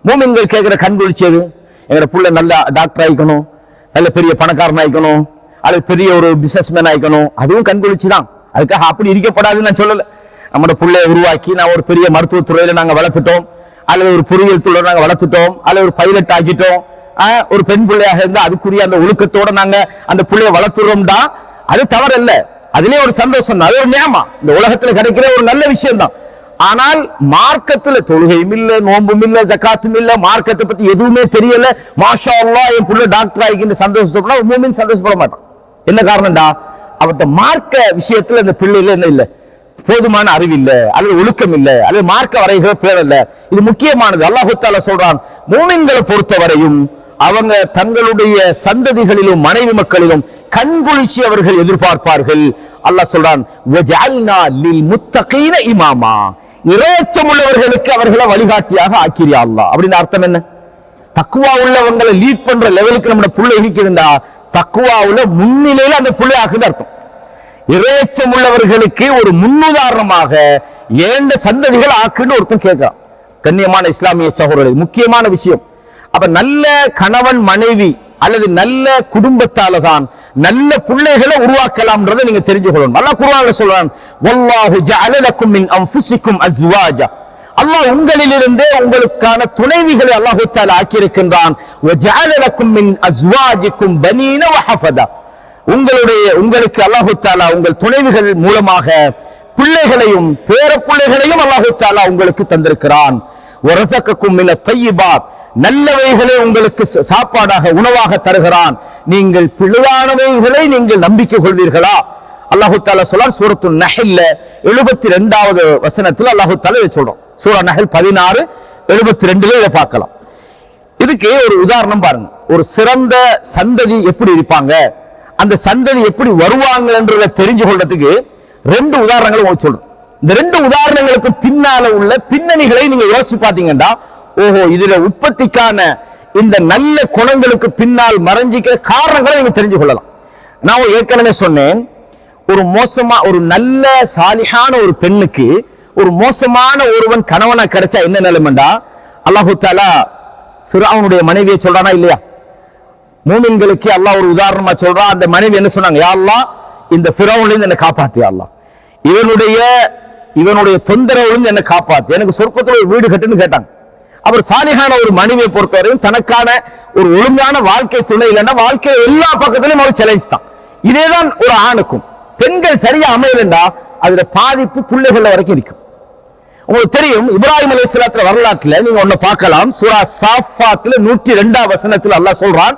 மூமின்கள் கேட்கிற கண்குளிர்ச்சி எது? எங்களோட புள்ள நல்ல டாக்டர் ஆயிக்கணும், நல்ல பெரிய பணக்காரன் ஆயிக்கணும், அல்லது பெரிய ஒரு பிசினஸ்மேன் ஆயிக்கணும், அதுவும் கண்குளிர்ச்சி தான். அதுக்காக அப்படி இருக்கப்படாதுன்னு நான் சொல்லல. நம்மளோட புள்ளைய உருவாக்கி நான் ஒரு பெரிய மருத்துவத்துறையில நாங்க வளர்த்துட்டோம், அல்லது ஒரு பொறியியல் துறையில நாங்க வளர்த்துட்டோம், அல்லது ஒரு பைலட் ஆக்கிட்டோம், ஒரு பெண் பிள்ளையாக இருந்தா அதுக்குரிய அந்த ஒழுக்கத்தோட நாங்க அந்த பிள்ளைய வளர்த்துறோம்டா, அது தவறல்ல, அதுலயே ஒரு சந்தோஷம் தான், அது ஒரு நியமா, இந்த உலகத்துல கிடைக்கிற ஒரு நல்ல விஷயம் தான். ஆனால் மார்க்கத்துல தொழுகையும் இல்ல, நோன்பும் இல்ல, ஜகாத்தும் இல்ல, மார்க்கத்தை பத்தி எதுவுமே தெரியல, மாஷா அல்லாஹ் என் புள்ள டாக்டர் ஆகிக்கின்ற சந்தோஷப்படா மூமின் சந்தோஷப்பட மாட்டான். என்ன காரணம்டா? அவர்கிட்ட மார்க்க விஷயத்துல இந்த பிள்ளைல என்ன இல்ல, போதுமான அறிவு இல்ல, அல்லது ஒழுக்கம் இல்ல, அல்லது மார்க்க வரைகிற பேர் இல்ல. இது முக்கியமானது. அல்லாஹ் தஆலா சொல்றான், மூமின்களை பொறுத்தவரையும் அவங்க தங்களுடைய சந்ததிகளிலும் மனைவி மக்களிலும் கண்குளிர்ச்சி அவர்கள் எதிர்பார்ப்பார்கள். அல்லாஹ் சொல்றான், வஜஅல்னா லில் முத்தகீன இமாமா, இறையச்சம் உள்ளவர்களுக்கு அவர்களை வழிகாட்டியாக ஆக்கிறியா அல்லாஹ். அப்படின்னு அர்த்தம் என்ன? தக்குவா உள்ளவங்களை லீட் பண்ற லெவலுக்கு நம்ம புள்ளை இருக்குதுண்டா, தக்குவாவுல முன்னிலையில அந்த புள்ளை ஆகுது அர்த்தம். இறையச்சம் உள்ளவர்களுக்கு ஒரு முன்னுதாரணமாக ஏண்ட சந்ததிகள் ஆக்குன்னு ஒருத்தன் கேட்கிறான். கண்ணியமான இஸ்லாமிய சகோதரர்களே, முக்கியமான விஷயம். அப்ப நல்ல கணவன் மனைவி அல்லது நல்ல குடும்பத்தால தான் நல்ல பிள்ளைகளை உருவாக்கலாம்ன்றதை நீங்க தெரிஞ்சுக்கணும். அல்லாஹ் குர்ஆன்ல சொல்றான், வல்லாஹு ஜஅல லக்கும் மின் அன்ஃபுசிக்கும் அஸ்வாஜா, அல்லாஹ் உங்களிலிருந்தே உங்களுக்கான துணைவிகளை அல்லாஹ் தஆலா ஆக்கி இருக்கின்றான். வ ஜஅல லக்கும் மின் அஸ்வாஜிக்கும் பனீன வ ஹஃபதா, உங்களுக்கு அல்லாஹ் தஆலா உங்கள் துணைவிகள் மூலமாக பிள்ளைகளையும் பேர பிள்ளைகளையும் அல்லாஹ் தஆலா உங்களுக்கு தந்திருக்கிறான். வ ரஸகக்கும் மின த்யயிபாத், நல்லவைகளை உங்களுக்கு சாப்பாடாக உணவாக தருகிறான். நீங்கள் பிழையானவைகளை நீங்கள் நம்பிக்கை கொள்வீர்களா? அல்லாஹு தஆலா சொல்றான் சூரத்துன் நஹ்ல்ல 72வது வசனத்தில் அல்லாஹு தஆலா சொல்றான். சூரா நஹ்ல் 16:72 இதை பார்க்கலாம். இதுக்கு ஒரு உதாரணம் பாருங்க. ஒரு சிறந்த சந்ததி எப்படி இருப்பாங்க, அந்த சந்ததி எப்படி வருவாங்கன்றதை தெரிஞ்சு கொள்றதுக்கு 2 உதாரணங்கள் உங்களுக்கு சொல்றேன். இந்த 2 உதாரணங்களுக்கு பின்னால உள்ள பின்னணிகளை நீங்க யோசிச்சு பாத்தீங்கன்னா, ஓஹோ, இதுல உற்பத்திக்கான இந்த நல்ல குணங்களுக்கு பின்னால் மறைஞ்சிக்கிற காரணங்களை நீங்க தெரிஞ்சு கொள்ளலாம். நான் ஏற்கனவே சொன்னேன், ஒரு நல்ல சாலிஹான ஒரு பெண்ணுக்கு ஒரு மோசமான ஒருவன் கணவனா கிடைச்சா என்ன நிலைமைண்டா, அல்லாஹு தஆலா ஃபிரௌனுடைய மனைவியை சொல்றானா இல்லையா? மூமின்களுக்கு அல்லாஹ் ஒரு உதாரணமா சொல்றான். அந்த மனைவி என்ன சொன்னாங்க? யா அல்லாஹ், இந்த ஃபிரௌன்ல இருந்து என்னை காப்பாத்து, யா அல்லாஹ், இவனுடைய தொந்தரவுல இருந்து என்னை காப்பாத்து, எனக்கு சொர்க்கத்துல ஒரு வீடு கட்டுன்னு கேட்டாங்க. அவர் சாலிஹான ஒரு மனைவியை பொறுத்தவரையும் தனக்கான ஒரு ஒழுங்கான வாழ்க்கை துணை இல்லைன்னா வாழ்க்கை எல்லா பக்கத்திலும் அவர் சேலஞ்ச் தான். இதேதான் ஒரு ஆணுக்கும். பெண்கள் சரியா அமையலண்டா அதுல பாதிப்பு பிள்ளைகள் வரைக்கும் இருக்கும். உங்களுக்கு தெரியும், இப்ராஹிம் அலைஹிஸ்ஸலாத்து வரலாற்றுல நீங்க ஒண்ணு பார்க்கலாம். சூரா சாஃபாத்ல 102வது வசனத்தில் அல்லாஹ் சொல்றான்,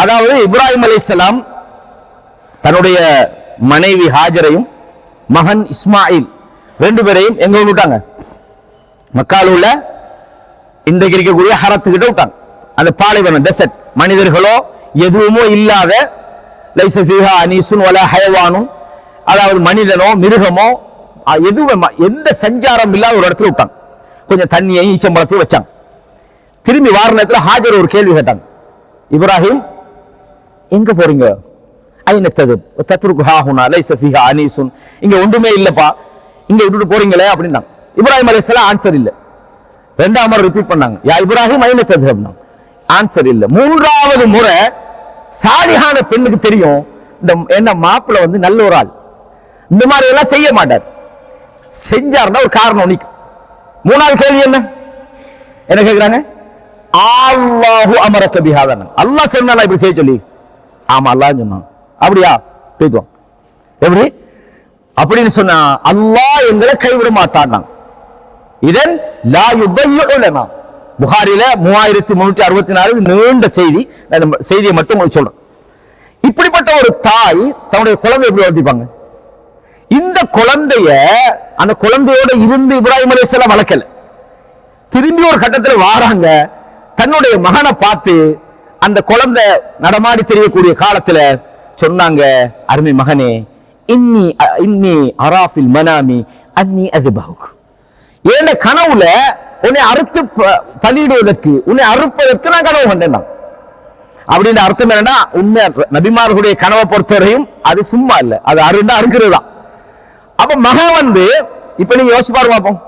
அதாவது இப்ராஹிம் அலைஹிஸ்ஸலாம் தன்னுடைய மனைவி ஹாஜரையும் மகன் இஸ்மாயில் 2 பேரையும் எங்க விட்டாங்க? மக்கால உள்ள இன்றைக்கு இருக்கக்கூடிய ஹரத்துக்கிட்ட விட்டாங்க. அந்த பாலைவனம், டெசர்ட், மனிதர்களோ எதுவுமோ இல்லாத, லைஸ ஃபீஹா அனீசுன் வலா ஹயவானும், அதாவது மனிதனோ மிருகமோ எதுவும் எந்த சஞ்சாரம் இல்லாத ஒரு இடத்துல விட்டாங்க. கொஞ்சம் தண்ணியை ஈச்சம்பழத்தையும் வச்சாங்க. திரும்பி வார நேரத்தில் ஹாஜர் ஒரு கேள்வி கேட்டாங்க, இப்ராஹிம் எங்க போறீங்க? ஐன தத்ருக்கு ஹாஹுனா லைஸ ஃபீஹா அனீசுன், இங்க ஒன்றுமே இல்லப்பா, இங்க விட்டுட்டு போறீங்களே அப்படின்னாங்க. இப்ராஹிம் அலைஹிஸ்ஸலாம் ஆன்சர் இல்லை. 2ஆம் முறை ரிப்பீட் பண்ணாங்க, யா இப்ராஹிம் ஐன தத்ஹப்னா, ஆன்சர் இல்லை. 3வது முறை சாலிஹான பெண்ணுக்கு தெரியும், இந்த என்ன மாப்பிள்ள வந்து நல்ல ஒரு ஆள், இந்த மாதிரி எல்லாம் செய்ய மாட்டார், செஞ்சாருன்னா ஒரு காரணம் நிற்கும். 3வது கேள்வி என்ன கேட்கிறாங்க? அல்லாஹு அமரக பிஹாதா, அல்லாஹ் சொன்னா இப்படி செய்ய சொல்லி? ஆமா அல்லாஹ் சொன்னான். அப்படியா? பேசுவான். எப்படி அப்படின்னு சொன்னா, அல்லாஹ் எங்களை கைவிட மாட்டான். இதன் லா யுதையு லனா, புகாரில 3364 நீண்ட செய்தி. அந்த செய்தியை மட்டும் உங்களுக்கு சொல்றேன். இப்படிப்பட்ட ஒரு தாய் தன்னுடைய குழந்தை எப்படி வளர்த்திப்பாங்க? இந்த குழந்தைய அந்த குழந்தையோட இருந்து இப்ராஹிம் அலைஹிஸ்ஸலாம் வளர்க்கல. திரும்பி ஒரு கட்டத்தில் வாராங்க, தன்னுடைய மகனை பார்த்து அந்த குழந்தை நடமாடி தெரியக்கூடிய காலத்துல சொன்னாங்க, அருமை மகனே, இன்னி இன்னி அராஃபில் மனாமி அன்னி அஸ்பஹுக், ஏன் கனவுல உன்னை அறுத்து பலியிடுவதற்கு, உன்னை அறுப்பதற்கு நான் கனவு கண்டேன். அப்படின்ற அர்த்தம் என்னன்னா, உண்மை நபிமார்களுடைய கனவை பொறுத்தவரையும் அது சும்மா இல்ல, அது அருண்டா அறுக்கிறது தான். அப்ப மகன் இப்ப நீங்க யோசிச்சு பாருங்க பார்ப்போம்,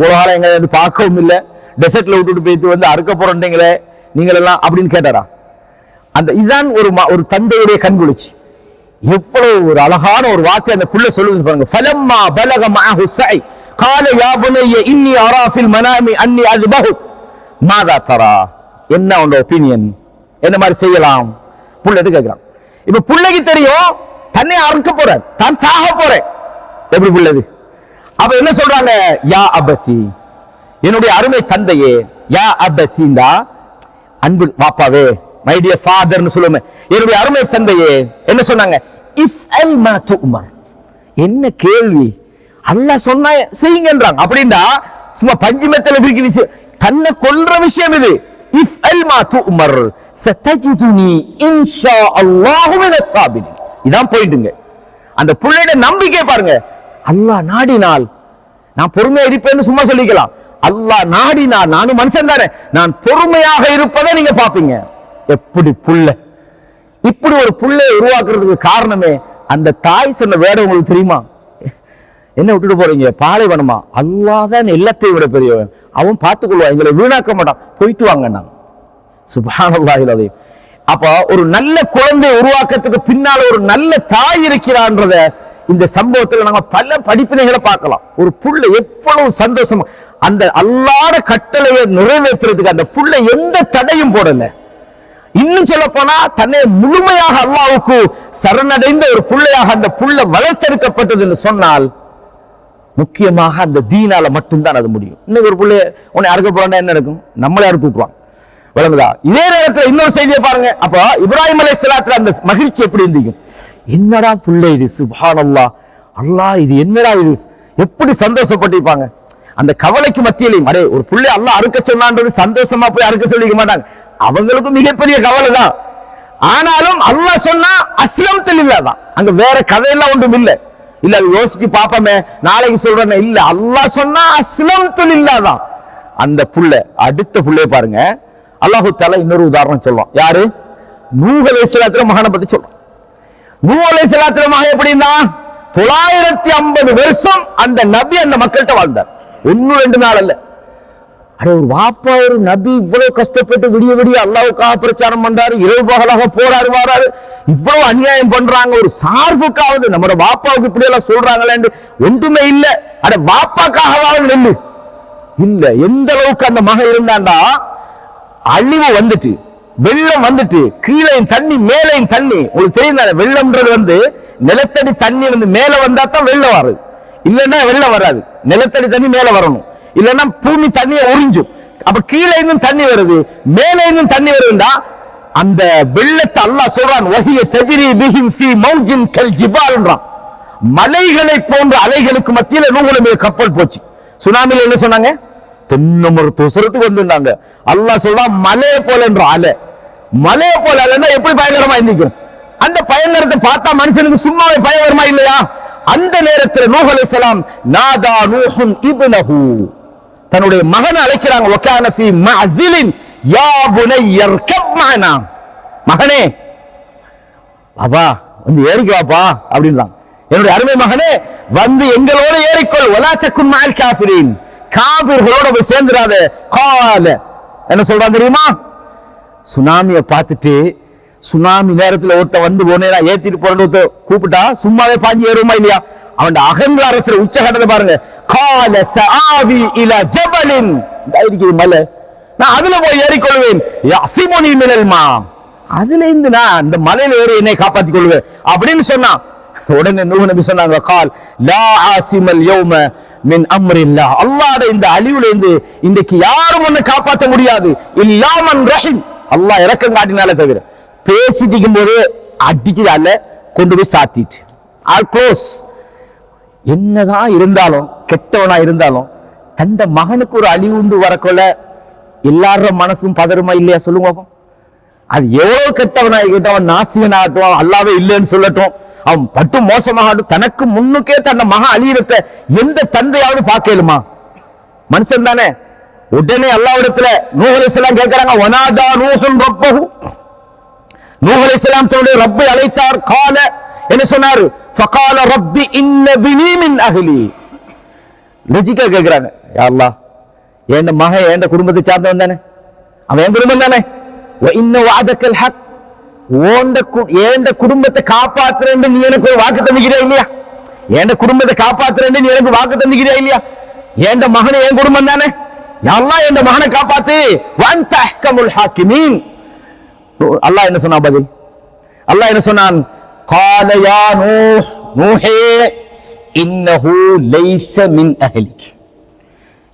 உலகால எங்க பார்க்கவும் இல்லை, டெசர்ட்ல விட்டுட்டு போயிட்டு அறுக்க போறீங்களே நீங்கள் எல்லாம் அப்படின்னு கேட்டாரா? அந்த இதுதான் ஒரு தந்தையுடைய கண்குளிச்சு. எவ்வளவு ஒரு அழகான ஒரு வார்த்தை அந்த புள்ள சொல்லுது பாருங்க. ஃபலம்மா பலக மஅஹு ஸை قال يا بني اني ارى في المنام اني اذبحك ماذا ترى, என்ன உங்க ஒபினியன், என்ன மாதிரி செய்யலாம் புள்ள கேட்கிறான். இப்ப புள்ளைக்கு தெரியும் தன்னை அறுக்க போறேன், தான் சாக போறேன். எப்படி புள்ளது? அப்ப என்ன சொல்றாங்க, யா அபதி, என்னுடைய அருமை தந்தையே, யா அபதிண்டா அன்பு வாப்பாவே, மை டியர் ஃபாதர்னு சொல்லுமே, என்னுடைய அருமை தந்தையே என்ன சொன்னாங்க, இஃப்அல் மா துஅமர், என்ன கேள்வி, அல்லாஹ் சொன்னா செய்யுங்கன்றாங்க. அப்படின்னா சும்மா பஞ்சுமெத்தல பிரிக்க விஷயம், தன்னை கொல்ற விஷயம் இது. இஃப்அல் மா துஅமர் சதஜிதுனி இன்ஷா அல்லாஹு மினஸ் சாபிரின். இதான் போயிடுங்க. அந்த புள்ளையோட நம்பிக்கை பாருங்க, அல்லாஹ் நாடினால் நான் பொறுமையா இருப்பேன்னு சும்மா சொல்லிக்கலாம், அல்லாஹ் நாடினால், நானும் மனுஷன் தானே, நான் பொறுமையாக இருப்பதை நீங்க பாப்பீங்க. எப்படி புள்ள, இப்படி ஒரு புள்ளையை உருவாக்குறதுக்கு காரணமே அந்த தாய் சொன்ன வேட உங்களுக்கு தெரியுமா? என்ன விட்டுட்டு போறீங்க பாலைவனமா, அல்லாஹ் தான் எல்லாத்தையும் விட பெரியவன், அவன் பார்த்துக்கொள்வான், எங்களை வீணாக்க மாட்டான், போயிட்டு வாங்க. நான் சுப்ஹானல்லாஹில் அலீம். அப்ப ஒரு நல்ல குழந்தை உருவாக்கத்துக்கு பின்னால ஒரு நல்ல தாய் இருக்கிறான்றத இந்த சம்பவத்துல நாங்க பல படிப்பினைகளை பார்க்கலாம். ஒரு புள்ள எவ்வளவு சந்தோஷம், அந்த அல்லாஹ்வுடைய கட்டளையை நிறைவேற்றுறதுக்கு அந்த புள்ள எந்த தடையும் போடல. இன்னும் சொல்ல போனா தன்னை முழுமையாக அல்லாஹ்வுக்கு சரணடைந்த ஒரு புள்ளையாக அந்த புள்ள வளர்த்தெடுக்கப்பட்டது என்று சொன்னால், முக்கியமாக அந்த தீனால மட்டும்தான் அது முடியும். இன்னைக்கு ஒரு புள்ளைய உன்னை அறுக்க போறா என்ன நடக்கும், நம்மளே அறுத்து விட்டுருவாங்க, விளங்குதா? இதே நேரத்தில் இன்னொரு செய்தியை பாருங்க. அப்ப இப்ராஹிம் அலைஹிஸ்ஸலாத்துல அந்த மகிழ்ச்சி எப்படி இருந்தீங்க, என்னடா புள்ளை இது, சுப்ஹானல்லாஹ், அல்லாஹ் இது என்னடா இது, எப்படி சந்தோஷப்பட்டிருப்பாங்க. அந்த கவலைக்கு மத்தியிலையும், அடே ஒரு புள்ளை அல்லாஹ் அறுக்க சொன்னான்றது சந்தோஷமா போய் அறுக்க சொல்லிக்க மாட்டாங்க, அவங்களுக்கும் மிகப்பெரிய கவலை தான். ஆனாலும் அல்லாஹ் சொன்னா அஸ்லம் தெளிவாதான், அங்க வேற கதையெல்லாம் ஒன்றும் இல்லை. இல்ல அது யோசிச்சு பாப்பமே நாளைக்கு சொல்றேன், இல்ல அல்லாஹ் சொன்னா அஸ்லம் தெளிவாதான். அந்த புள்ள அடுத்த புள்ளைய பாருங்க, அல்லாஹு தஆலா இன்னொரு உதாரணம் சொல்லுவான். யாரு? நூஹ் அலைஹிஸ்ஸலாத்துல மகனை பத்தி சொல்றான். நூஹ் அலைஹிஸ்ஸலாத்துல மகன் எப்படின்னா 950 வருஷம் அந்த நபி அந்த மக்கள்கிட்ட வாழ்ந்தார், 1-2 நாள் அல்ல. அட ஒரு வாப்பா, ஒரு நபி இவ்வளவு கஷ்டப்பட்டு விடிய விடிய அல்லாஹ்வுக்காக பிரச்சாரம் பண்றாரு, இரவு பகலாக போராடு வாராரு, இவ்வளவு அநியாயம் பண்றாங்க, ஒரு சார்புக்காவது நம்ம வாப்பாவுக்கு இப்படி எல்லாம் சொல்றாங்களே ஒன்றுமே இல்லை. அட வாப்பாக்காகவாவது நெல்லு இல்ல. எந்த அளவுக்கு அந்த மகன் இருந்தாண்டா, அழிவு வந்துட்டு, வெள்ளம் வந்துட்டு, கீழே தண்ணி மேலையும் தண்ணி. உங்களுக்கு தெரியும், வெள்ளம்ன்றது நிலத்தடி தண்ணி மேல வந்தா தான் வெள்ளம் வருது, இல்லைன்னா வெள்ளம் வராது. நிலத்தடி தண்ணி மேல வரணும், இல்லைன்னா பூமி தண்ணியை உறிஞ்சும். அப்ப கீழே இருந்தும் தண்ணி வருது, மேலே இருந்தும் தண்ணி வருதுன்னா அந்த வெள்ளத்தை அல்லாஹ் சொல்றான், வஹிய தஜ்ரி பிஹிம் ஃபீ மௌஜின் கல் ஜிபால்ன்றான். மலைகளை போன்ற அலைகளுக்கு மத்தியில நூஹ் நபி கப்பல் போச்சு. சுனாமில என்ன சொன்னாங்க, தென்னமர துசரத்துக்கு வந்துட்டாங்க. அல்லாஹ் சொல்றான் மலையை போலன்ற அலை, மலையை போல அலைன்னா எப்படி பயங்கரமா இருந்திக்கும். அந்த பயங்கரத்தை பார்த்தா மனுஷனுக்கு சும்மாவே பயம் வருமா இல்லையா? அந்த நேரத்தில் நூஹ் அலைஹிஸ்ஸலாம் நாதா நூஹுன் இப்னஹு, தன்னுடைய மகனை அழைக்கிறாங்க. வகான ஃபீ மஅஸிலின் யா புனைய இர்கப் மஅனா, மகனே பாபா ஏறிக்கு வாப்பா அப்படின்றாங்க. என்னுடைய அருமை மகனே எங்களோட ஏறிக்கொள், வலா தகுன் மஅல் காஃபிரீன், காபிர்களோட போய் சேர்ந்துடாத. கால என்ன சொல்றான் தெரியுமா? சுனாமியை பார்த்துட்டு, சுனாமி நேரத்தில் ஒருத்த போனேனா ஏத்திட்டு போறேன்னு கூப்பிட்டா சும்மாவே பாஞ்சி ஏறுமா இல்லையா? அவன் அகங்காரத்துல உச்சகட்டத்தை பாருங்க. கால சஆவி இலா ஜபலின், மலை, நான் அதுல போய் ஏறிக்கொள்வேன். யஸிமுனி மினல் மா, அதுல இருந்து நான் அந்த மலையில ஏறி என்னை காப்பாற்றிக் கொள்வேன் அப்படின்னு சொன்னா, உடனே நூஹ் நபி சொன்னாங்க, கால் லா ஆசிமல் யௌம மின் அம்ரில்லாஹ், அல்லாஹ்வுடைய இந்த அழிவுல இருந்து இன்றைக்கு யாரும் ஒன்னை காப்பாற்ற முடியாது, இல்லா மன் ரஹீம், அல்லாஹ் இரக்கம் காட்டினாலே தவிர. பேசிட்டு இருக்கும் போது அடிச்சதால கொண்டு போய் சாத்திட்டு ஆல் க்ளோஸ். என்னதான் இருந்தாலும், கெட்டவனா இருந்தாலும், தந்த மகனுக்கு ஒரு அழிவு உண்டு வரக்கொள்ள எல்லார மனசும் பதறுமா இல்லையா? சொல்லுங்க. அது எவ்வளவு கெட்டவனாகிட்டும், அவன் நாசிகனாகட்டும், அல்லாவே இல்லைன்னு சொல்லட்டும், அவன் பட்டு மோசமாகட்டும், தனக்கு முன்னுக்கே தன்னை மகன் அழியிறத எந்த தந்தையாவது பார்க்கலுமா? மனுஷன் தானே. உடனே அல்லாஹ்விடத்துல நூஹ் அலைஹிஸ்ஸலாம் கேட்கிறாங்க, வனாதா நூஹுன் ரப்பஹு, நூஹ் அலைஹிஸ்ஸலாம் தன்னுடைய ரப்பை அழைத்தார். கால என்ன சொன்னார்? ஃபகால ரப்பி இன்ன பினி மின் அஹ்லி. லஜிக்கா கேட்கிறாங்க, யா அல்லாஹ், என் மகன் என் குடும்பத்தை சார்ந்தவன் தானே, அவன் என் குடும்பம் தானே. வ இன்ன வஅதக்கல் ஹக், என் குடும்பத்தை காப்பாத்துறேன்னு நீ எனக்கு ஒரு வாக்கு தந்துக்கிறியா இல்லையா? என் குடும்பத்தை காப்பாத்துறேன்னு நீ எனக்கு வாக்கு தந்துக்கிறியா இல்லையா? என் மகன் என் குடும்பம் தானே, யா அல்லாஹ் என் மகனை காப்பாத்து. வ அன்த அஹ்கமுல் ஹாக்கிமீன். அல்லாஹ் என்ன சொன்னா பதில்? அல்லாஹ் என்ன சொன்னான்? قال يا نوح நூஹே இன்னஹு லைஸ மின் அஹ்லிக்.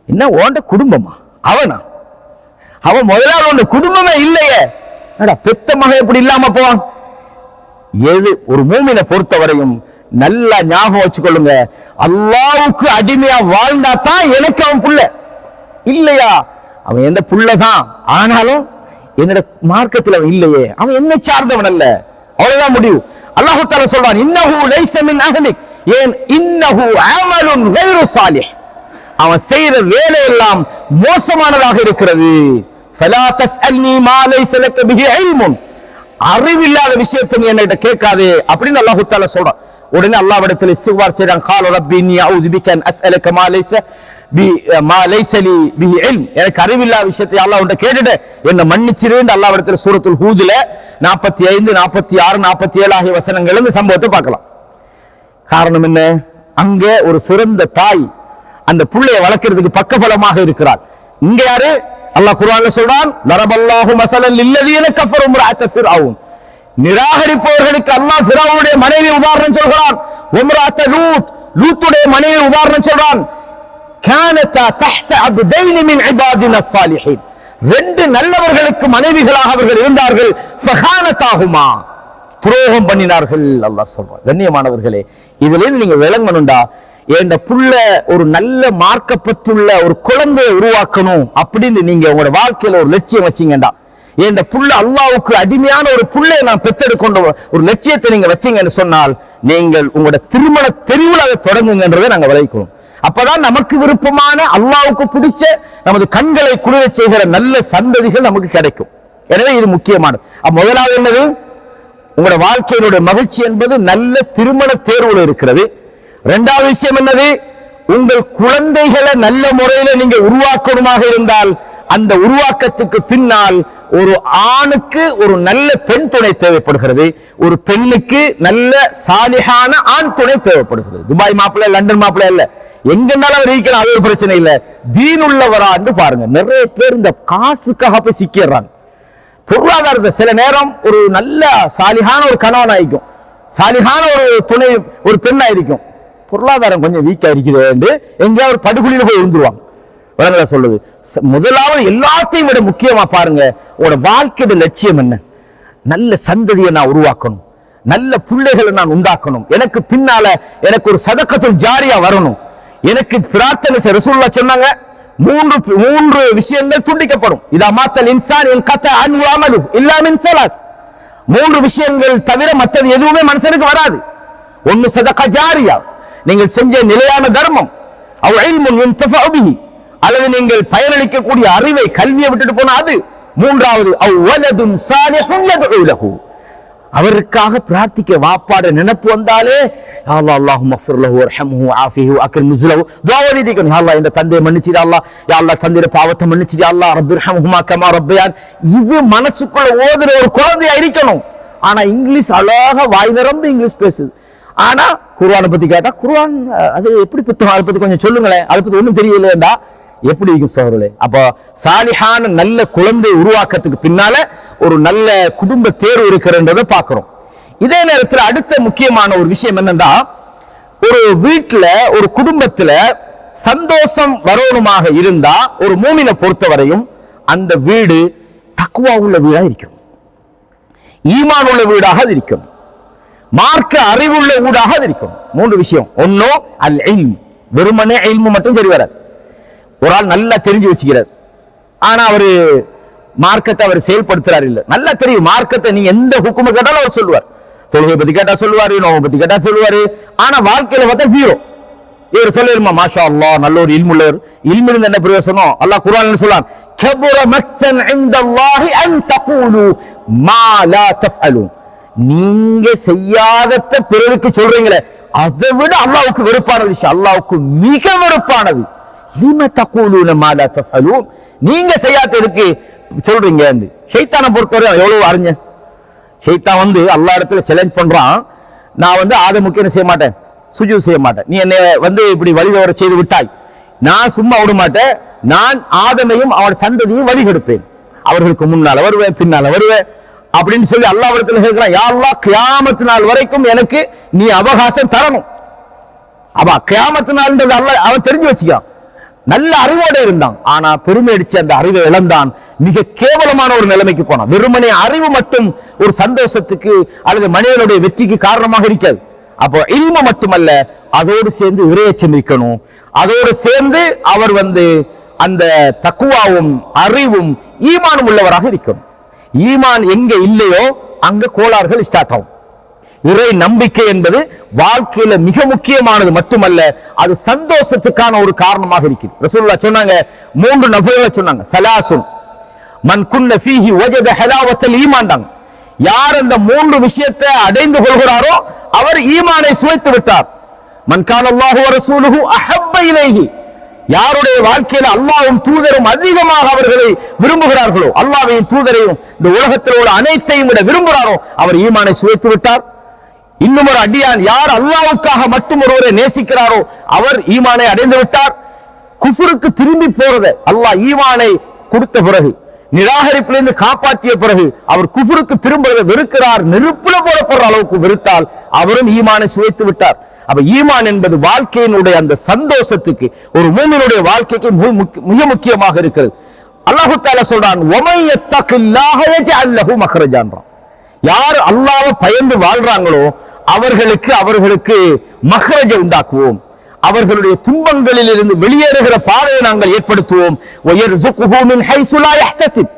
என்ன உன்ட குடும்பமா? அவனா? அவன் முதலாவது உன்ட குடும்பமே இல்லையே. பெத்த மகன் எப்படி இல்லாம போவான்? எது ஒரு மூமினை பொறுத்தவரையும் நல்லா ஞாபகம் வச்சுக்கொள்ளுங்க, அல்லாஹ்வுக்கு அடிமையா வாழ்ந்தா தான் எனக்கு அவன் புள்ள. இல்லையா அவன் எந்த புள்ளதான், ஆனாலும் என்னோட மார்க்கத்தில் அவன் இல்லையே, அவன் என்னை சார்ந்தவன் அல்ல. அவ்வளவுதான் முடிவு. அல்லாஹ் தஆலா சொல்றான், இன்னஹு லைஸ மின் அஹ்லிக், ஏன் இன்னஹு அமலுன் கைரு சாலிஹ், அவன் செய்யற வேலை எல்லாம் மோசமானதாக இருக்கிறது. ஃபலா தஸ்அல்னி மா லைஸ லக பிஹி இல்முன், அறிவில்லாத விஷயத்தை நீ என்கிட்ட கேட்காதே அப்படின்னு அல்லாஹ் தஆலா சொல்றான். உடனே அல்லாஹ்விடத்தில் இஸ்திக்பார் செய்றான். கால ரப்பி இன்னி அஊது பிக அன் அஸ்அலக மா லைஸ லி பிஹி இல்ம், எனக்கு அறிவில்லாத விஷயத்தை அல்லாஹ்விட்ட கேட்டுட்டு என்ன மன்னிச்சிருன்னு அல்லாஹ்விடத்தில் சூரத்துல் ஹூதுல 45, 46, 47 ஆகிய வசனங்கள் இந்த சம்பவத்தை பார்க்கலாம். காரணம் என்ன? அங்க ஒரு சிறந்த தாய் அந்த புள்ளையை வளர்க்கிறதுக்கு பக்கபலமாக இருக்கிறார். இங்க யாரு? அல்லாஹ் குர்ஆன்ல சொல்றான், லரபல்லாஹு மஸலல் லில்லதீன கஃபரு இம்ராஅத ஃபிர்அவுன், நிராகரிப்பவர்களுக்கு அல்லாஹ் ஃபிரௌனுடைய மனைவி உதாரணம் சொல்றான். இம்ராஅத லூத், லூத்துடைய மனைவி உதாரணம் சொல்றான். கானதா தஹ்த அப்தைன் மின் இபாதினா ஸாலிஹீன், ரெண்டு நல்லவர்களுக்கு மனைவிகளாக அவர்கள் இருந்தார்கள். ஃபகானதாஹுமா, துரோகம் பண்ணினார்கள். அல்லாஹ் சொல்றான். கண்ணியமானவர்களே, இதுல இருந்து நீங்க விளங்கணும்டா, என் புள்ள ஒரு நல்ல மார்க்கப்பட்டுள்ள ஒரு குழந்தையை உருவாக்கணும் அப்படின்னு நீங்க உங்களோட வாழ்க்கையில ஒரு லட்சியம் வச்சீங்கடா, என் புள்ள அல்லாஹ்வுக்கு அடிமையான ஒரு புள்ளையை நான் பெற்றெடுக்கொண்ட ஒரு லட்சியத்தை நீங்க வச்சீங்கன்னு சொன்னால், நீங்கள் உங்களோட திருமண தெருவில் அதை தொடங்குங்கன்றதை நாங்க விளைவிக்கணும். அப்பதான் நமக்கு விருப்பமான அல்லாஹ்வுக்கு பிடிச்ச நமது கண்களை குளிர செய்கிற நல்ல சந்ததிகள் நமக்கு கிடைக்கும். எனவே இது முக்கியமானது. முதலாவது என்னது? உங்களோட வாழ்க்கையினுடைய மகிழ்ச்சி என்பது நல்ல திருமண தேர்வுல இருக்கிறது. இரண்டாவது விஷயம் என்னது? உங்கள் குழந்தைகளை நல்ல முறையில நீங்க உருவாக்கணுமாக இருந்தால் அந்த உருவாக்கத்துக்கு பின்னால் ஒரு ஆணுக்கு ஒரு நல்ல பெண் துணை தேவைப்படுகிறது, ஒரு பெண்ணுக்கு நல்ல சாலிஹான ஆண் துணை தேவைப்படுகிறது. துபாய் மாப்பிள்ளை, லண்டன் மாப்பிள்ளை இல்ல, எங்கனாலும் அவர் இருக்கிறார், அது ஒரு பிரச்சனை இல்லை. தீன் உள்ளவரான்னு பாருங்க. நிறைய பேர் இந்த காசுக்காக போய் சிக்கிறாங்க. பொருளாதாரத்தை சில நேரம் ஒரு நல்ல சாலிஹான ஒரு கணவன் ஆയിരിக்கும், சாலிஹான ஒரு துணை ஒரு பெண்ணா இருக்கும், பொருளாதாரம் கொஞ்சம் வீக்கா இருக்குது, எங்கேயாவது ஒரு படுகொலியில போய் விழுந்துருவாங்க. வழங்கல சொல்லுது. முதலாவது எல்லாத்தையும் விட முக்கியமா பாருங்க, உங்களோட வாழ்க்கையோட லட்சியம் என்ன? நல்ல சந்ததியை நான் உருவாக்கணும், நல்ல பிள்ளைகளை நான் உண்டாக்கணும், எனக்கு பின்னால எனக்கு ஒரு சதக்கத்துல் ஜாரியா வரணும், எனக்கு பிரார்த்தனை செய்ய ரசூலுல்லாஹ் சொன்னாங்க, மூன்று விஷயங்கள் துண்டிக்கப்படும். இதா மாத்தல் இன்சான் இன்கதா அன்ஹு அமலு இல்லா மின் ஸலாஸ், மூன்று விஷயங்கள் தவிர மற்றது எதுவுமே மனுஷனுக்கு வராது. ஒன்னு சதகா ஜாரியா, நீங்கள் செஞ்ச நிலையான தர்மம், அவ் இல்முன் யுன்தஃபஉ பிஹி, அல்லது நீங்கள் பயனளிக்கக்கூடிய அறிவை கல்வியை விட்டுட்டு போன அது. மூன்றாவது அவ் வலதுன் சாலிஹுன் யதுஉ லஹு, அவருக்காக பிரார்த்திக்க வாப்பாட நினைப்பு வந்தாலே அல்லாஹ் அல்லாஹும்ம ஃபிர் லஹு வர்ஹம்ஹு வஆஃபிஹு வஅக்ரிம் நுஸுலஹு, துஆ ஓதிக்கணும். யா அல்லாஹ் இந்த தந்தையை மன்னிச்சிடு அல்லாஹ், யா அல்லாஹ் தந்தையோட பாவத்தை மன்னிச்சிடு அல்லாஹ், ரப்பிர்ஹம்ஹுமா கமா ரப்பயான். இது மனசுக்குள்ள ஓதுற ஒரு குழந்தையா இருக்கணும். ஆனா இங்கிலீஷ் அழகா வாய் நிரம்பி இங்கிலீஷ் பேசுது. ஆனா குர்ஆனை பத்தி கேட்டா குர்ஆன் அது எப்படி புத்தகம், அதை பத்தி கொஞ்சம் சொல்லுங்களேன், அதை பத்தி ஒன்றும் தெரியலையேண்டா எப்படி இருக்கும் சோதரே? அப்போ சாலிஹான நல்ல குழந்தை உருவாக்கத்துக்கு பின்னால ஒரு நல்ல குடும்ப தேர்வு இருக்கிறன்றதை பார்க்கிறோம். இதே நேரத்தில் அடுத்த முக்கியமான ஒரு விஷயம் என்னன்னா, ஒரு வீட்டுல ஒரு குடும்பத்துல சந்தோஷம் வரணுமாக இருந்தா ஒரு மூமினை பொறுத்தவரையும் அந்த வீடு தக்வா உள்ள வீடாக இருக்கும், ஈமான் உள்ள வீடாக இருக்கும், மார்க்க அறிவுள்ள வீடாக இருக்கும். மூன்று விஷயம். ஒன்னோ அல் இல்ம், வெறுமனே இல்மு மட்டும் சரி வராது. ஒரு ஆள் நல்லா தெரிஞ்சு வச்சுக்கிறார், ஆனா அவரு மார்க்கத்தை அவர் செயல்படுத்துறாரு இல்ல. நல்லா தெரியும் மார்க்கத்தை நீங்க எந்த ஹுக்கும கேட்டாலும் அவர் சொல்லுவார். தொழுகை பத்தி கேட்டா சொல்லுவாரு, நோவை பத்தி கேட்டா சொல்லுவாரு. ஆனா வாழ்க்கையில பார்த்தா ஜீரோ. இவர் சொல்லிருமா மாஷா அல்லாஹ் நல்ல ஒரு இல்முள்ளவர். இல்மு இருந்து என்ன பிரயோசனம்? அல்லாஹ் குர்ஆன்ல சொல்றான், கபுர மக்தன் இன்தல்லாஹி அன் தகூலு மா லா தஃஅலூன். நீங்க செய்யாதத பிறருக்கு சொல்றீங்களே, அதை விட அல்லாஹ்வுக்கு வெறுப்பான விஷயம், அல்லாஹ்வுக்கு மிக வெறுப்பானது. லிம தகூலூன மா லா தஃஅலூன், நீங்க செய்யாததுக்கு சொல்றீங்க. ஷைத்தானை பொறுத்தவரை எவ்வளவு அறிஞ. ஷைத்தான் அல்லாஹ் இடத்துல சேலஞ்ச் பண்றான், நான் ஆதமுக்கு என்ன செய்ய மாட்டேன், சுஜூத் செய்ய மாட்டேன். நீ என்னை இப்படி வழிதவர செய்து விட்டாய், நான் சும்மா விட மாட்டேன். நான் ஆதமையும் அவன் சந்ததியும் வழிகெடுப்பேன், அவர்களுக்கு முன்னால வருவேன் பின்னால வருவேன் அப்படின்னு சொல்லி அல்லாஹ் இடத்துல கேட்கிறான். யா அல்லாஹ் கியாமத்து நாள் வரைக்கும் எனக்கு நீ அவகாசம் தரணும். அப்ப கியாமத்து நாள்ன்றது அல்லாஹ் அவன் தெரிஞ்சு வச்சுக்கான். நல்ல அறிவோட இருந்தான், ஆனா பெருமை அடிச்சு அந்த அறிவை இழந்தான். மிக கேவலமான ஒரு நிலைமைக்கு போனான். வெறுமனே அறிவு மட்டும் ஒரு சந்தோஷத்துக்கு அல்லது மனிதனுடைய வெற்றிக்கு காரணமாக இருக்காது. அப்போ இல்ம மட்டுமல்ல, அதோடு சேர்ந்து இறையச்சம் இருக்கணும். அதோடு சேர்ந்து அவர் அந்த தக்குவாவும் அறிவும் ஈமானும் உள்ளவராக இருக்கணும். ஈமான் எங்க இல்லையோ அங்க கோளாறுகள் ஸ்டார்ட் ஆகும். இறை நம்பிக்கை என்பது வாழ்க்கையில மிக முக்கியமானது மட்டுமல்ல, அது சந்தோஷத்துக்கான ஒரு காரணமாக இருக்கிறது. ரசூலுல்லாஹ் சொன்னாங்க, 3 நபர்களை சொன்னாங்க, சலாசுன் மன் குன்ன ஃபீஹி வஜத ஹலாவத்தல் ஈமான். யார் அந்த 3 விஷயத்தை அடைந்து கொள்கிறாரோ அவர் ஈமானை சுவைத்து விட்டார். மன் கான அல்லாஹு வ ரசூலுஹு அஹப்ப இலைஹி, யாருடைய வாழ்க்கையில அல்லாஹ்வும் தூதரும் அதிகமாக அவர்களை விரும்புகிறார்களோ, அல்லாஹ்வையும் தூதரையும் இந்த உலகத்தில் உள்ள அனைத்தையும் விட விரும்புகிறாரோ அவர் ஈமானை சுவைத்து விட்டார். இன்னும் ஒரு அடியான் யார் அல்லாஹ்வுக்காக மட்டும் ஒருவரை நேசிக்கிறாரோ அவர் ஈமானை அடைந்து விட்டார். குஃபருக்கு திரும்பி போறத அல்லாஹ் ஈமானை கொடுத்த பிறகு, நிராகரிப்பிலிருந்து காப்பாற்றிய பிறகு அவர் குஃபருக்கு திரும்புவதை வெறுக்கிறார். நெருப்புல போடப்படுற அளவுக்கு வெறுத்தால் அவரும் ஈமானை சுவைத்து விட்டார். அப்ப ஈமான் என்பது வாழ்க்கையினுடைய அந்த சந்தோஷத்துக்கு, ஒரு மூமினுடைய வாழ்க்கைக்கு மிக முக்கியமாக இருக்கிறது. அல்லாஹ் தஆலா சொல்றான், வமை யத்தகில்லாஹ யஜஅல் லஹு மக்ரஜான்றான். யார் அல்லாஹ்வை பயந்து வாழ்றாங்களோ அவர்களுக்கு மக்ரஜ உண்டாக்குவோம், அவர்களுடைய துன்பங்களில் இருந்து வெளியேறுகிற பாதையை நாங்கள் ஏற்படுத்துவோம். வயர்ஸுகுஹு மின் ஹைஸு லா யஹ்தஸிப்,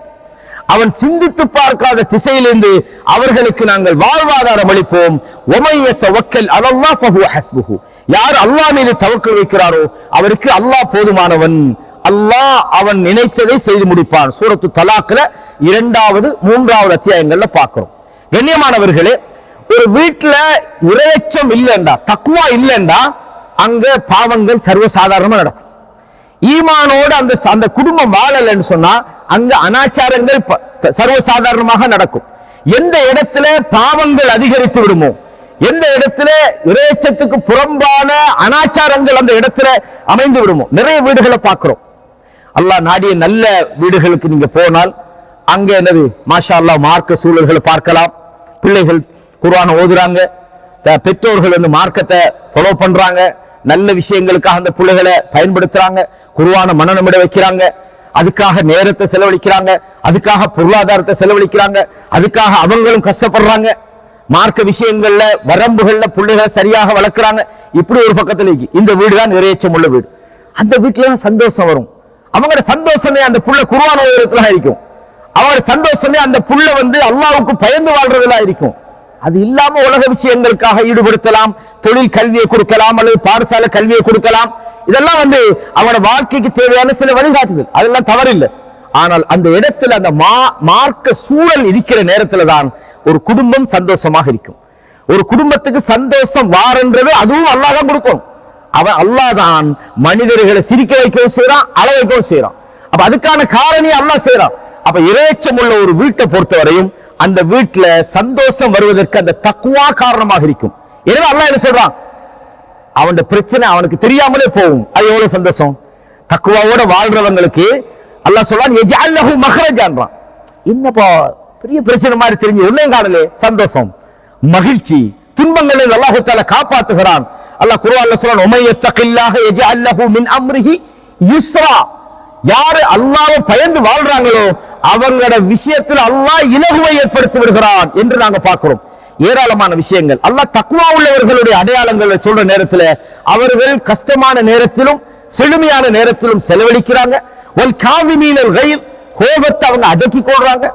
அவன் சிந்தித்து பார்க்காத திசையிலிருந்து அவர்களுக்கு நாங்கள் வாழ்வாதாரம் அளிப்போம். வமை யதவக்கல் அலல்லாஹ் ஃபஹுவ ஹஸ்புஹு, யார் அல்லாஹ் மீது தவக்கல் வைக்கிறாரோ அவருக்கு அல்லாஹ் போதுமானவன், அல்லாஹ் அவன் நினைத்ததை செய்து முடிப்பான். சூரத்து தலாக்ல 2வது 3வது அத்தியாயங்கள்ல பார்க்கிறோம். கண்ணியமானவர்களே, ஒரு வீட்டுல இறையச்சம் இல்லைண்டா, தக்வா இல்லைண்டா, அங்க பாவங்கள் சர்வசாதாரணமா நடக்கும். ஈமானோடு அந்த குடும்பம் வாழலன்னு சொன்னா அங்க அனாச்சாரங்கள் சர்வசாதாரணமாக நடக்கும். எந்த இடத்துல பாவங்கள் அதிகரித்து விடுமோ, எந்த இடத்துல இறையச்சத்துக்கு புறம்பான அனாச்சாரங்கள் அந்த இடத்துல அமைந்து விடுமோ, நிறைய வீடுகளை பார்க்கிறோம். அல்லாஹ் நாடிய நல்ல வீடுகளுக்கு நீங்க போனால் அங்க என்னது மாஷா அல்லாஹ் மார்க்க சூழல்களை பார்க்கலாம். பிள்ளைகள் குர்ஆனை ஓதுறாங்க, பெற்றோர்கள் மார்க்கத்தை ஃபாலோ பண்றாங்க, நல்ல விஷயங்களுக்காக அந்த பிள்ளைகளை பயன்படுத்துறாங்க, குர்ஆனை மனநமிட வைக்கிறாங்க, அதுக்காக நேரத்தை செலவழிக்கிறாங்க, அதுக்காக பொருளாதாரத்தை செலவழிக்கிறாங்க, அதுக்காக அவங்களும் கஷ்டப்படுறாங்க. மார்க்க விஷயங்கள்ல வரம்புகள்ல பிள்ளைகளை சரியாக வளர்க்கிறாங்க. இப்படி ஒரு பக்கத்துல இந்த வீடு தான் இறையச்சம் உள்ள வீடு. அந்த வீட்டுல சந்தோஷம் வரும். அவங்களோட சந்தோஷமே அந்த புள்ள குர்ஆன் ஓதுறதுல இருக்கும். அவங்களோட சந்தோஷமே அந்த புள்ள அல்லாஹ்வுக்கு பயந்து வாழ்றதுல இருக்கும். அது இல்லாம உலக விஷயங்களுக்காக ஈடுபடுத்தலாம், தொழில் கல்வியை கொடுக்கலாம் அல்லது பாடசாலை கல்வியை கொடுக்கலாம். இதெல்லாம் அவனோட வாழ்க்கைக்கு தேவையான சில வழிகாட்டுதல், அதெல்லாம் தவறில்லை. ஆனால் அந்த இடத்துல அந்த மார்க்க சூழல் இருக்கிற நேரத்துல தான் ஒரு குடும்பம் சந்தோஷமாக இருக்கும். ஒரு குடும்பத்துக்கு சந்தோஷம் வாரன்றது அதுவும் அல்லாஹ் தான் கொடுக்கும். அவன் அல்லாஹ் தான் மனிதர்களை சிரிக்க வைக்கவும் செய்யறான், அழ வைக்கவும் செய்யறான். அப்ப அதுக்கான காரணி அல்லாஹ் செய்யறான். அப்ப இறையச்சம் உள்ள ஒரு வீட்டை பொறுத்தவரையும் அந்த வீட்டுல சந்தோஷம் வருவதற்கு அந்த தக்வா காரணமாக இருக்கும். எனவே அல்லாஹ் என்ன சொல்றான், அவன் பிரச்சனை அவனுக்கு தெரியாமலே போகும். அது எவ்வளவு சந்தோஷம். தக்வாவோட வாழ்றவங்களுக்கு அல்லாஹ் சொல்றான், யஜஅல் லஹு மக்ரஜான்றான். என்னப்பா பெரிய பிரச்சனை மாதிரி தெரிஞ்சு ஒன்னையும் காணலே, சந்தோஷம் மகிழ்ச்சி. துன்பங்களை அல்லாஹ் தஆலா காப்பாற்றுகிறான். அல்லாஹ் குர்ஆன்ல சொல்றான், வமை யத்தகில்லாஹ யஜஅல் லஹு மின் அம்ரிஹி யுஸ்ரா, யாரு அல்லாஹ்வை பயந்து வாழ்றாங்களோ அவங்களோட விஷயத்தில் அல்லாஹ் இலகுவை ஏற்படுத்தி விடுகிறான் என்று நாங்க பார்க்கிறோம். ஏராளமான விஷயங்கள் அல்லாஹ் தக்வா உள்ளவர்களுடைய அடையாளங்களை சொல்ற நேரத்துல அவர்கள் கஷ்டமான நேரத்திலும் செழுமையான நேரத்திலும் செலவழிக்கிறாங்க. வல் காவிமீனல் கைல், கோபத்தை அவங்க அடக்கி கொள்றாங்க.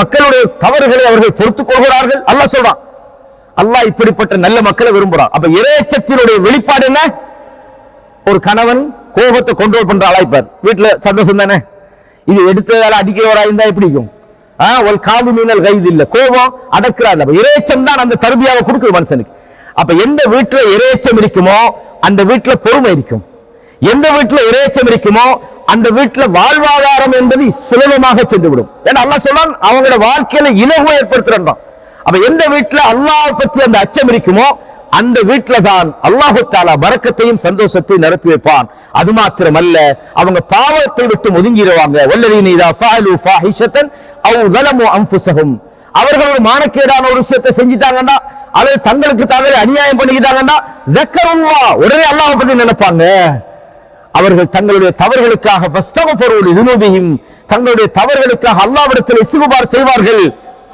மக்களுடைய தவறுகளை அவர்கள் பொறுத்துக் கொள்கிறார்கள். அல்லாஹ் சொல்றான், அல்லாஹ் இப்படிப்பட்ட நல்ல மக்களை விரும்புறான். அப்ப இறைச்சத்தினுடைய வெளிப்பாடு என்ன? ஒரு கணவன் கோபத்தை கண்ட்ரோல் பண்ற அழைப்பார். வீட்டுல சந்தோஷம் தானே? இது எடுத்ததால அடிக்கிறவரா இருந்தா எப்படி இருக்கும்? ஒரு காது மீனல் கைது இல்ல, கோபம் அடக்கிறார். இறைச்சம் தான் அந்த தர்பியாவை கொடுக்குது மனுஷனுக்கு. அப்ப எந்த வீட்டுல இறைச்சம் இருக்குமோ அந்த வீட்டுல பொறுமை இருக்கும். எந்த வீட்டுல இறைச்சம் இருக்குமோ அந்த வீட்டுல வாழ்வாதாரம் என்பது சுலபமாக சென்றுவிடும். ஏன்னா அல்லாஹ் சொல்றான், அவங்களோட வாழ்க்கையில இலகுவை ஏற்படுத்துறான். அப்ப எந்த வீட்டுல அல்லாஹ் பத்தி அந்த அச்சம் இருக்குமோ அந்த வீட்டுல தான் அல்லாஹு தஆலா பரக்கத்தையும் சந்தோஷத்தையும் நிரப்பி வைப்பான். அது மாத்திரமல்ல, அவங்க பாவத்தை விட்டு ஒதுங்கிடுவாங்க. வல்லதீன இதா ஃபஅலு ஃபாஹிஷத்தன் அவ் ஸலமு அன்ஃபுஸஹும், அவர்கள் ஒரு மானக்கேடான ஒரு விஷயத்தை செஞ்சிட்டாங்கன்னா அல்லது தங்களுக்கு தாங்களே அநியாயம் பண்ணிக்கிட்டாங்கன்னா ஸக்கருல்லாஹ், உடனே அல்லாஹ்வை பத்தி நினைப்பாங்க. அவர்கள் தங்களுடைய தவறுகளுக்காக ஃபஸ்தக்ஃபிரு லிதுனூபிஹிம், தங்களுடைய தவறுகளுக்காக அல்லாஹ்விடத்தில் இஸ்திக்பார் செய்வார்கள்.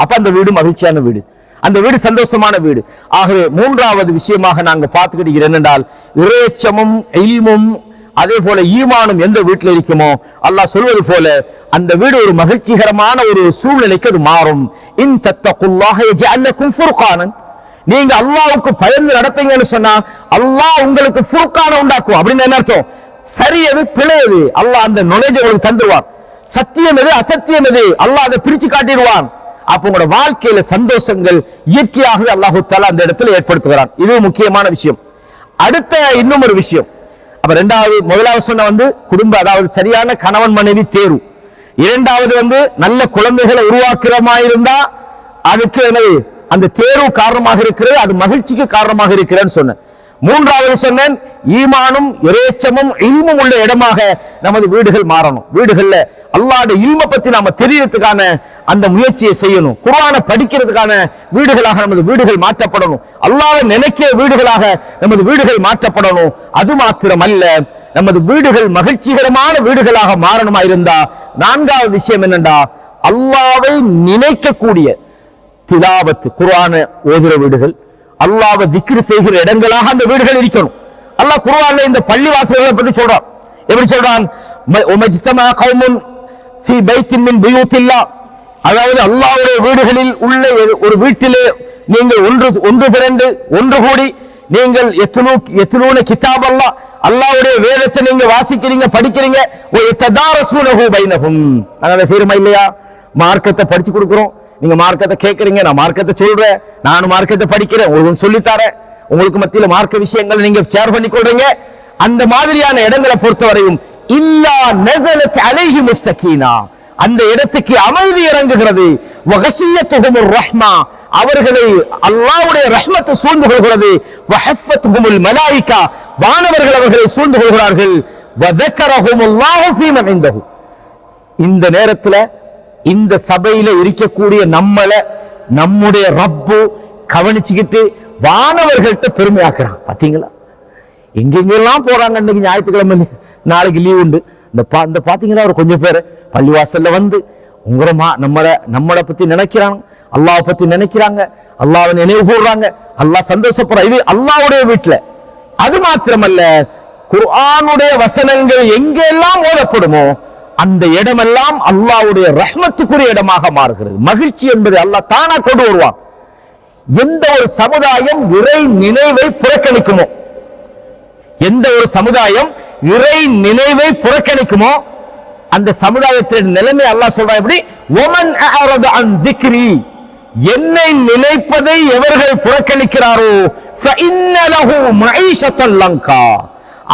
அப்ப அந்த வீடு மகிழ்ச்சியான வீடு, அந்த வீடு சந்தோஷமான வீடு. ஆகவே மூன்றாவது விஷயமாக நாங்கள் பார்த்துக்கிட்டு என்னென்றால், இறைச்சமும் இல்மும் அதே போல ஈமானும் எந்த வீட்டில் இருக்குமோ அல்லாஹ் சொல்வது போல அந்த வீடு ஒரு மகிழ்ச்சிகரமான ஒரு சூழ்நிலைக்கு அது மாறும். இன் தத்தகுல்லாஹ யஜஅல் லக்கும் ஃபுர்கானன், நீங்க அல்லாஹ்வுக்கு பயந்து நடப்பீங்கன்னு சொன்னா அல்லாஹ் உங்களுக்கு ஃபுர்கான உண்டாக்குவான். அப்படின்னு என்ன அர்த்தம்? சரி எது பிழை எது அல்லாஹ் அந்த நுழைஞ்ச உங்களுக்கு தந்துருவான். சத்தியம் எது அசத்தியம் எது அல்லாஹ் அதை பிரிச்சு காட்டிடுவான். அப்ப உங்களோட வாழ்க்கையில சந்தோஷங்கள் இயற்கையாகவே அல்லாஹு தஆலா அந்த இடத்துல ஏற்படுத்துகிறான். இது முக்கியமான விஷயம். அடுத்த இன்னும் ஒரு விஷயம், அப்ப முதலாவது சொன்ன குடும்ப, அதாவது சரியான கணவன் மனைவி தேர்வு. இரண்டாவது நல்ல குழந்தைகளை உருவாக்குறமாயிருந்தா அதுக்கு என்னது அந்த தேர்வு காரணமாக இருக்கிறது, அது மகிழ்ச்சிக்கு காரணமாக இருக்கிறேன்னு சொன்னேன். மூன்றாவது சொன்னேன், ஈமானும் இறைச்சமும் இல்மும் உள்ள இடமாக நமது வீடுகள் மாறணும். வீடுகள்ல அல்லாஹ்வுடைய இல்மை பத்தி நாம தெரியறதுக்கான அந்த முயற்சியை செய்யணும். குர்ஆனை படிக்கிறதுக்கான வீடுகளாக நமது வீடுகள் மாற்றப்படணும். அல்லாஹ்வை நினைக்கிற வீடுகளாக நமது வீடுகள் மாற்றப்படணும். அது மாத்திரமல்ல, நமது வீடுகள் மகிழ்ச்சிகரமான வீடுகளாக மாறணுமா இருந்தா நான்காவது விஷயம் என்னண்டா, அல்லாஹ்வை நினைக்கக்கூடிய திலாவத், குர்ஆனை ஓதுற வீடுகள், அல்லாஹ்வை திக்ர் செய்கிற இடங்களாக அந்த வீடுகள் இருக்கணும். அல்லாஹ் குர்ஆன்ல இந்த பள்ளிவாசல்களை பத்தி சொல்றான். எப்படி சொல்றான்? உமஜ்தமா கௌமுன் ஃபீ பைத்தின் மின் புயூத்தில்லாஹ், அதாவது அல்லாஹ்வுடைய வீடுகளில் உள்ள ஒரு வீட்டிலே நீங்கள் ஒன்று திரண்டு ஒன்று கூடி நீங்கள் யத்லூன கிதாப் அல்லாஹ், அல்லாஹ்வுடைய வேதத்தை நீங்க வாசிக்கிறீங்க, படிக்கிறீங்க. வ யததாரஸூனஹு பைனஹும், நாங்க செய்றோமா இல்லையா? மார்க்கத்தை படிச்சு கொடுக்கிறோம், நீங்க மார்க்கத்தை கேட்கறீங்க, நான் மார்க்கத்தை சொல்றேன், நானும் மார்க்கத்தை படிக்கிறேன், உங்களுக்கு சொல்லித்தாரேன், உங்களுக்கு மத்தியில மார்க்க விஷயங்களை நீங்க ஷேர் பண்ணி கொள்றீங்க. அந்த மாதிரியான இடங்களை பொறுத்தவரையும் இல்லா நஸலத் அலைஹிமுஸ் ஸகீனா, அந்த இடத்துக்கு அமைதி இறங்குகிறது. வகஷியத்துஹுமுர் ரஹ்மா, அவர்களை அல்லாஹ்வுடைய ரஹ்மத் சூழ்ந்து கொள்கிறது. வஹஃபத்துஹுமுல் மலாயிகா, வானவர்கள் அவர்களை சூழ்ந்து கொள்கிறார்கள். வதக்கரஹுமுல்லாஹு ஃபீமன் இன்தஹு, இந்த நேரத்தில் இந்த சபையில இருக்கக்கூடிய நம்மளை நம்முடைய ரப்பு கவனிச்சுக்கிட்டு வானவர்கள்ட்ட பெருமையாக்குறான். பாத்தீங்களா? எங்கெங்கெல்லாம் போறாங்க. இன்னைக்கு ஞாயிற்றுக்கிழமை, நாளைக்கு லீவ் உண்டு. இந்த பாத்தீங்களா ஒரு கொஞ்சம் பேர் பள்ளிவாசல்ல உங்களை நம்மளை பத்தி நினைக்கிறாங்க, அல்லாஹ் பத்தி நினைக்கிறாங்க, அல்லாஹ்வை நினைவு கூறுறாங்க, அல்லாஹ் சந்தோஷப்படுற. இது அல்லாஹ்வுடைய வீட்டுல. அது மாத்திரமல்ல, குர்ஆனுடைய வசனங்கள் எங்கெல்லாம் ஓதப்படுமோ அந்த இடமெல்லாம் அல்லாஹ்வுடைய ரஹ்மத்துக்குரிய இடமாக மாறுகிறது. மகிழ்ச்சி என்பதை அல்லாஹ் தானா கொண்டு வருவான். எந்த ஒரு சமுதாயம் இறை நினைவை புறக்கணிக்குமோ, எந்த ஒரு சமுதாயம் இறை நினைவை புறக்கணிக்குமோ அந்த சமுதாயத்தின் நிலைமை அல்லாஹ் சொல்றான் எப்படி? வமன் அஅரத அன் திக்ரி, என்னை நினைப்பதை எவர்கள் புறக்கணிக்கிறாரோ ஃபஇன்ன லஹு மஈஷத்தன் லங்கா,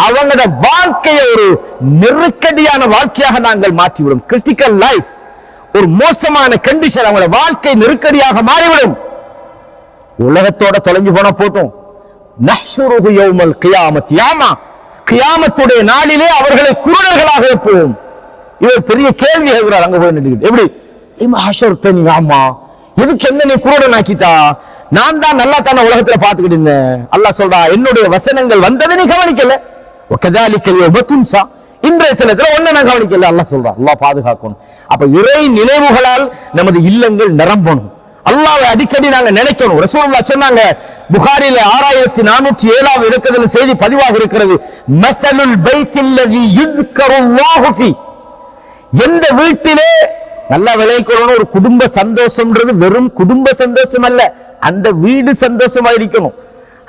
அவங்களோட வாழ்க்கையை ஒரு நெருக்கடியான வாழ்க்கையாக நாங்கள் மாற்றிவிடும். கிரிட்டிக்கல் லைஃப், ஒரு மோசமான கண்டிஷன், அவங்களோட வாழ்க்கை நெருக்கடியாக மாறிவிடும். உலகத்தோட தொலைஞ்சு போன போட்டும், நஹ்ஷுருஹு யௌமல் கியாமத் யாமா, கியாமத்துடைய நாளிலே அவர்களை குருடர்களாக எழுப்புவோம். இவர் பெரிய கேள்வி கேட்கிறார் அங்க போய் நின்றுக்கிட்டு. எப்படி இமா ஹஷர்தனி யாமா, எதுக்கு என்ன நீ குருடன் ஆக்கிட்டா? நான் தான் நல்லா தானே உலகத்துல பார்த்துக்கிட்டு இருந்தேன். அல்லாஹ் சொல்றா, என்னுடைய வசனங்கள் வந்ததை நீ கவனிக்கல. இன்றைய தினத்துல ஒன்ன நான் கவனிக்கல. அல்லாஹ் சொல்றான். அல்லாஹ் பாதுகாக்கணும். அப்ப இறை நினைவுகளால் நமது இல்லங்கள் நிரம்பணும். அல்லாஹ்வை அடிக்கடி நாங்க நினைக்கணும். ரசூலுல்லாஹ் சொன்னாங்க, புகாரில 6407 இலக்கத்துல செய்தி பதிவாக இருக்கிறது, மஸலுல் பைத்தில்லதி யுஸ்கருல்லாஹு ஃபீ. எந்த வீட்டிலே நல்லா விளைவிக்கணும், ஒரு குடும்ப சந்தோஷம்ன்றது வெறும் குடும்ப சந்தோஷம் அல்ல, அந்த வீடு சந்தோஷமா இருக்கணும்,